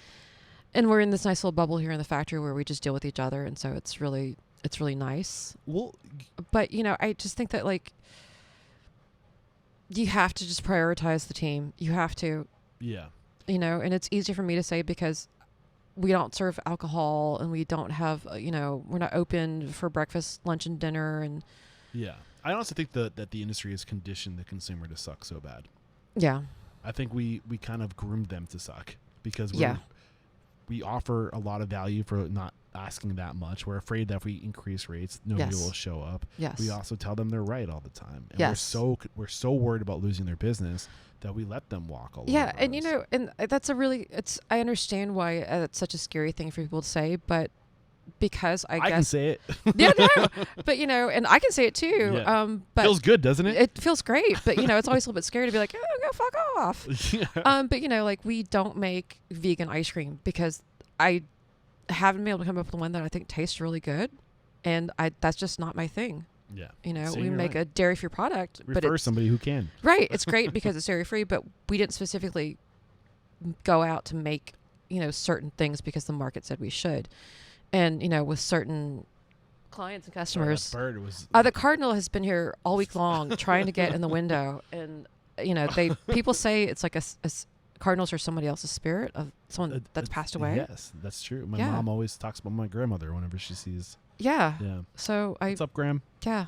And we're in this nice little bubble here in the factory where we just deal with each other. And so it's really nice. Well, but I just think that like you have to just prioritize the team. You have to, and it's easy for me to say because we don't serve alcohol and we don't have, we're not open for breakfast, lunch, and dinner. And I also think that the industry has conditioned the consumer to suck so bad. Yeah. I think we kind of groomed them to suck because we offer a lot of value for not asking that much. We're afraid that if we increase rates, nobody will show up. Yes. We also tell them they're right all the time. And we're so worried about losing their business that we let them walk all over. Yeah, and and that's I understand why it's such a scary thing for people to say, but because I guess can say it. Yeah, no. But and I can say it too. Yeah. But feels good, doesn't it? It feels great, but it's always a little bit scary to be like, oh, go fuck off. Yeah. But like we don't make vegan ice cream because I haven't been able to come up with one that I think tastes really good, and that's just not my thing. Yeah. We make a dairy-free product. Refer somebody who can. Right. It's great because it's dairy-free, but we didn't specifically go out to make, certain things because the market said we should. And, with certain clients and customers. Sorry, that bird was... the cardinal has been here all week long trying to get in the window. And, people say it's like cardinals are somebody else's spirit of someone that's passed away. Yes, that's true. My mom always talks about my grandmother whenever she sees... Yeah. Yeah. So What's up, Graham? Yeah.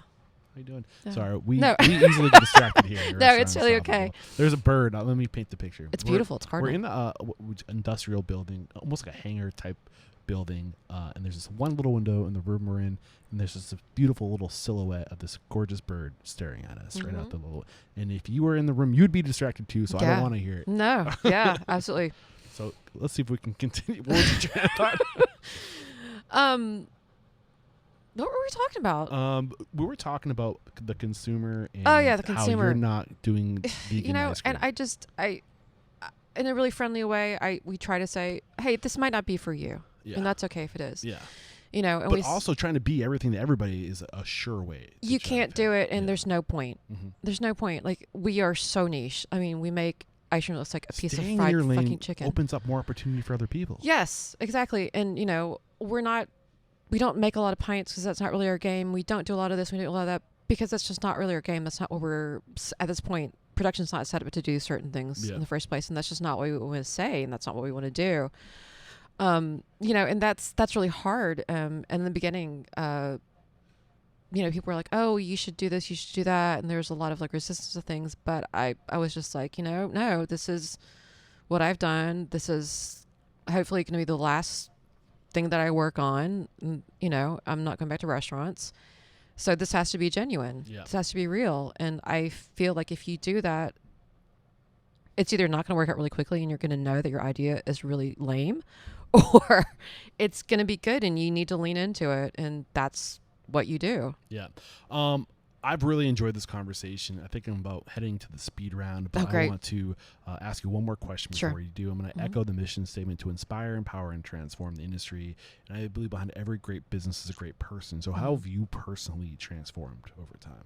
How you doing? Yeah. Sorry, we No. easily get distracted here. No, it's really okay. There's a bird. Let me paint the picture. It's beautiful. It's cardinal. We're in the industrial building, almost like a hangar type building, and there's this one little window in the room we're in, and there's just a beautiful little silhouette of this gorgeous bird staring at us right out the little. And if you were in the room, you'd be distracted too. So I don't want to hear it. No. Yeah. Absolutely. So let's see if we can continue. What was your thought? What were we talking about? We were talking about the consumer and the consumer. how you're not doing vegan ice cream. And I in a really friendly way, we try to say, hey, this might not be for you. Yeah. And that's okay if it is. Yeah. And but also trying to be everything to everybody is a sure way. You can't do it, and there's no point. Mm-hmm. There's no point. Like, we are so niche. I mean, we make ice cream that looks like a piece of fried fucking chicken. Opens up more opportunity for other people. Yes, exactly. And, we don't make a lot of pints because that's not really our game. We don't do a lot of this. We don't do a lot of that because that's just not really our game. That's not what we're, at this point, production's not set up to do certain things in the first place. And that's just not what we want to say. And that's not what we want to do. And that's really hard. And in the beginning, people were like, oh, you should do this, you should do that. And there's a lot of like resistance to things. But I was just like, no, this is what I've done. This is hopefully going to be the last thing that I work on. I'm not going back to restaurants. So this has to be genuine. Yeah. This has to be real. And I feel like if you do that, it's either not going to work out really quickly and you're going to know that your idea is really lame, or it's going to be good and you need to lean into it. And that's what you do. Yeah. I've really enjoyed this conversation. I think I'm about heading to the speed round, but I want to ask you one more question before you do. I'm going to echo the mission statement to inspire, empower, and transform the industry. And I believe behind every great business is a great person. So how have you personally transformed over time?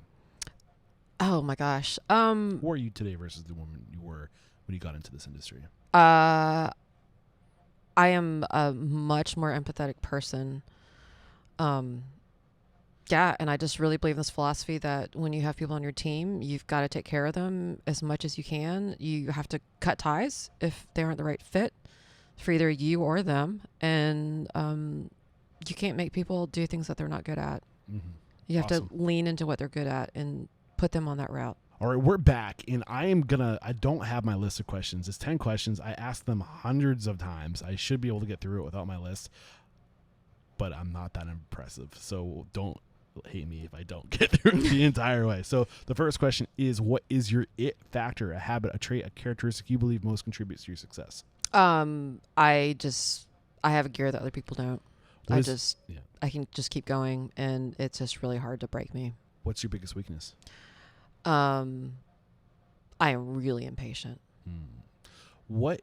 Oh my gosh. Who are you today versus the woman you were when you got into this industry? I am a much more empathetic person. And I just really believe in this philosophy that when you have people on your team, you've got to take care of them as much as you can. You have to cut ties if they aren't the right fit for either you or them. And you can't make people do things that they're not good at. Mm-hmm. You have to lean into what they're good at and put them on that route. All right, we're back, and I don't have my list of questions. It's 10 questions. I asked them hundreds of times. I should be able to get through it without my list, but I'm not that impressive. So don't hate me if I don't get through the entire way. So the first question is, what is your it factor, a habit, a trait, a characteristic you believe most contributes to your success? I have a gear that other people don't. I can just keep going, and it's just really hard to break me. What's your biggest weakness? I am really impatient. What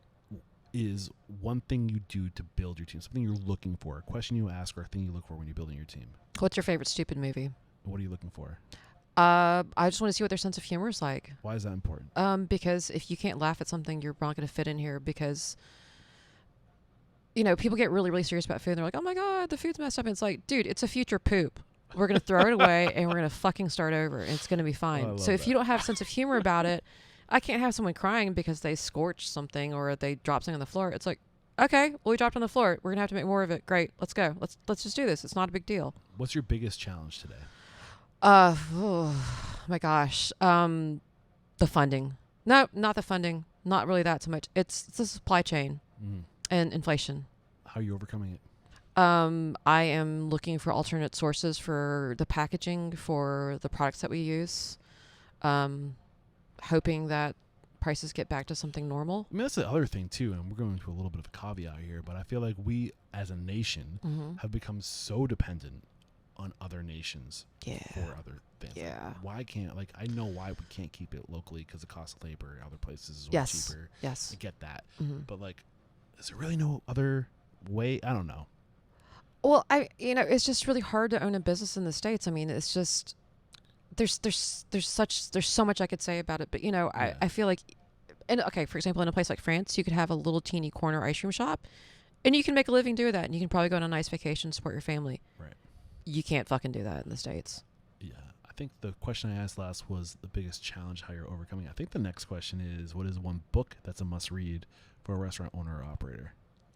is one thing you do to build your team? Something you're looking for, a question you ask, or a thing you look for when you're building your team? What's your favorite stupid movie? What are you looking for? I just want to see what their sense of humor is like. Why is that important? Because if you can't laugh at something, you're not going to fit in here because, people get really, really serious about food. And they're like, oh my God, the food's messed up. And it's like, dude, it's a future poop. We're going to throw it away and we're going to fucking start over and it's going to be fine. So if you don't have a sense of humor about it, I can't have someone crying because they scorched something or they dropped something on the floor. It's like, okay, well, we dropped on the floor. We're going to have to make more of it. Great. Let's go. Let's just do this. It's not a big deal. What's your biggest challenge today? Oh my gosh. The funding. No, not the funding. Not really that so much. It's the supply chain and inflation. How are you overcoming it? I am looking for alternate sources for the packaging for the products that we use. Hoping that prices get back to something normal. I mean, that's the other thing too, and we're going to a little bit of a caveat here, but I feel like we as a nation have become so dependent on other nations for other things. Yeah. Like, why can't, I know why we can't keep it locally because the cost of labor in other places is way cheaper. Yes. I get that. But is there really no other way? I don't know. Well, it's just really hard to own a business in the States. I mean, it's just, there's so much I could say about it, but I feel like, for example, in a place like France, you could have a little teeny corner ice cream shop and you can make a living doing that and you can probably go on a nice vacation, support your family. Right. You can't fucking do that in the States. Yeah. I think the question I asked last was the biggest challenge, how you're overcoming. I think the next question is, what is one book that's a must read for a restaurant owner or operator?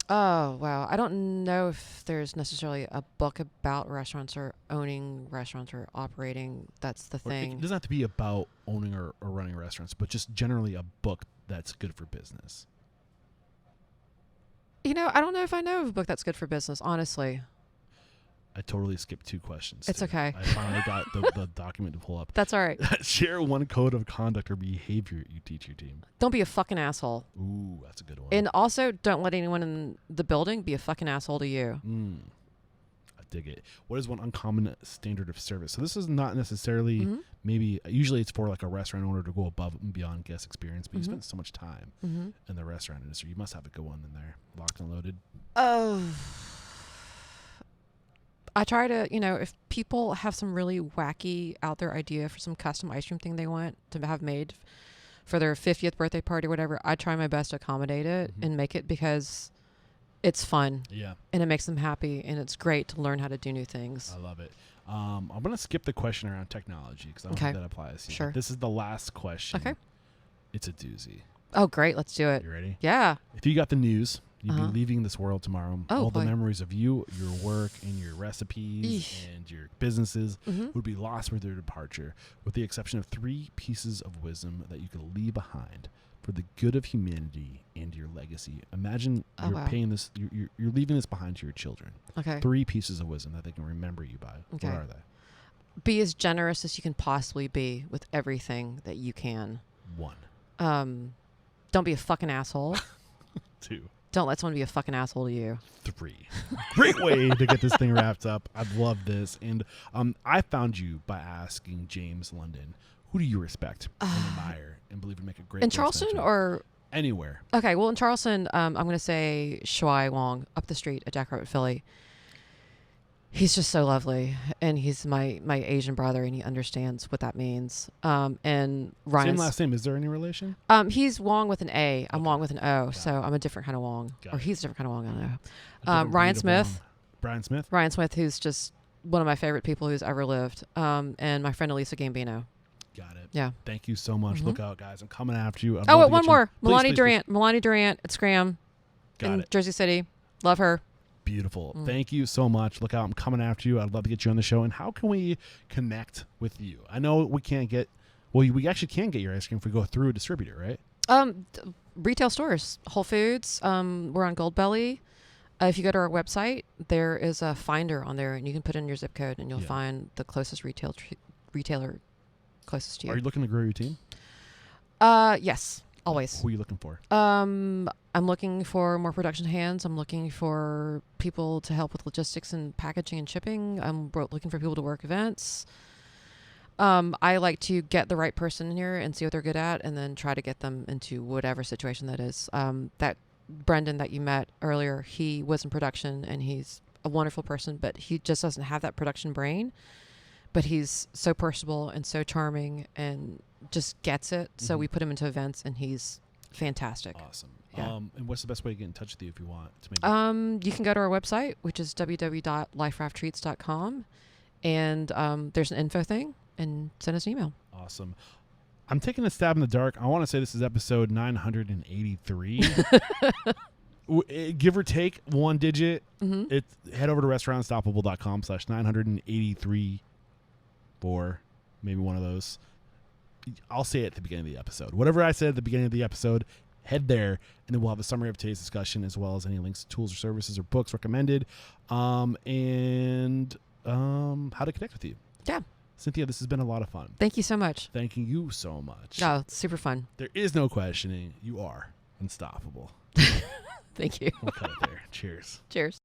Oh, wow. I don't know if there's necessarily a book about restaurants or owning restaurants or operating. That's the thing. It doesn't have to be about owning or running restaurants, but just generally a book that's good for business. You know, I don't know if I know of a book that's good for business, honestly. I totally skipped 2 questions. It's okay. I finally got the document to pull up. That's all right. Share one code of conduct or behavior you teach your team. Don't be a fucking asshole. Ooh, that's a good one. And also, don't let anyone in the building be a fucking asshole to you. I dig it. What is one uncommon standard of service? So this is not necessarily maybe, usually it's for like a restaurant owner to go above and beyond guest experience, but you spend so much time in the restaurant industry. You must have a good one in there, locked and loaded. Oh. I try to, you know, if people have some really wacky out there idea for some custom ice cream thing they want to have made for their 50th birthday party or whatever, I try my best to accommodate it and make it because it's fun. Yeah. And it makes them happy, and it's great to learn how to do new things. I love it. I'm going to skip the question around technology because I don't think that applies here. Sure. This is the last question. Okay. It's a doozy. Oh, great. Let's do it. You ready? Yeah. If you got the news, you'd be leaving this world tomorrow. Oh, all the boy. memories of you, your work, and your recipes Eesh. and your businesses would be lost with their departure, with the exception of 3 pieces of wisdom that you could leave behind for the good of humanity and your legacy. Imagine paying this. You're leaving this behind to your children. Okay. 3 pieces of wisdom that they can remember you by. Okay. What are they? Be as generous as you can possibly be with everything that you can. 1. Don't be a fucking asshole. 2. Don't let someone be a fucking asshole to you. 3. Great way to get this thing wrapped up. I love this. And I found you by asking James London, who do you respect and admire and believe would make a great In Charleston or? Anywhere. Okay, well, in Charleston, I'm going to say Cynthia Wong up the street at Jackrabbit Philly. He's just so lovely, and he's my Asian brother, and he understands what that means. And Ryan's same last name. Is there any relation? He's Wong with an A. I'm Wong with an O, so I'm a different kind of Wong, or he's a different kind of Wong. I don't know. Ryan Smith. Brian Smith. Ryan Smith, who's just one of my favorite people who's ever lived. And my friend Elisa Gambino. Got it. Yeah. Thank you so much. Look out, guys. I'm coming after you. One more. Melanie Durant. Melanie Durant at Scram in it. Jersey City. Love her. Beautiful. Thank you so much. Look out. I'm coming after you. I'd love to get you on the show. And how can we connect with you? I know we can't get, well, we actually can get your ice cream if we go through a distributor, right? Retail stores, Whole Foods. We're on Goldbelly. If you go to our website, there is a finder on there, and you can put in your zip code, and you'll find the closest retailer closest to you. Are you looking to grow your team? Yes, always. Who are you looking for? I'm looking for more production hands. I'm looking for people to help with logistics and packaging and shipping. I'm looking for people to work events. I like to get the right person in here and see what they're good at, and then try to get them into whatever situation that is. That Brendan that you met earlier, he was in production, and he's a wonderful person, but he just doesn't have that production brain. But he's so personable and so charming and just gets it. So we put him into events, and he's fantastic. Awesome. Yeah. And what's the best way to get in touch with you if you want to maybe? You can go to our website, which is www.liferaftTreats.com, and there's an info thing, and send us an email. Awesome. I'm taking a stab in the dark. I want to say this is episode 983. Give or take 1 digit. Head over to restaurantunstoppable.com/983 or maybe one of those. I'll say it at the beginning of the episode. Whatever I said at the beginning of the episode, head there, and then we'll have a summary of today's discussion, as well as any links to tools or services or books recommended, and how to connect with you. Yeah. Cynthia, this has been a lot of fun. Thank you so much. Thanking you so much. Oh, it's super fun. There is no questioning. You are unstoppable. Thank you. We'll cut it there. Cheers. Cheers.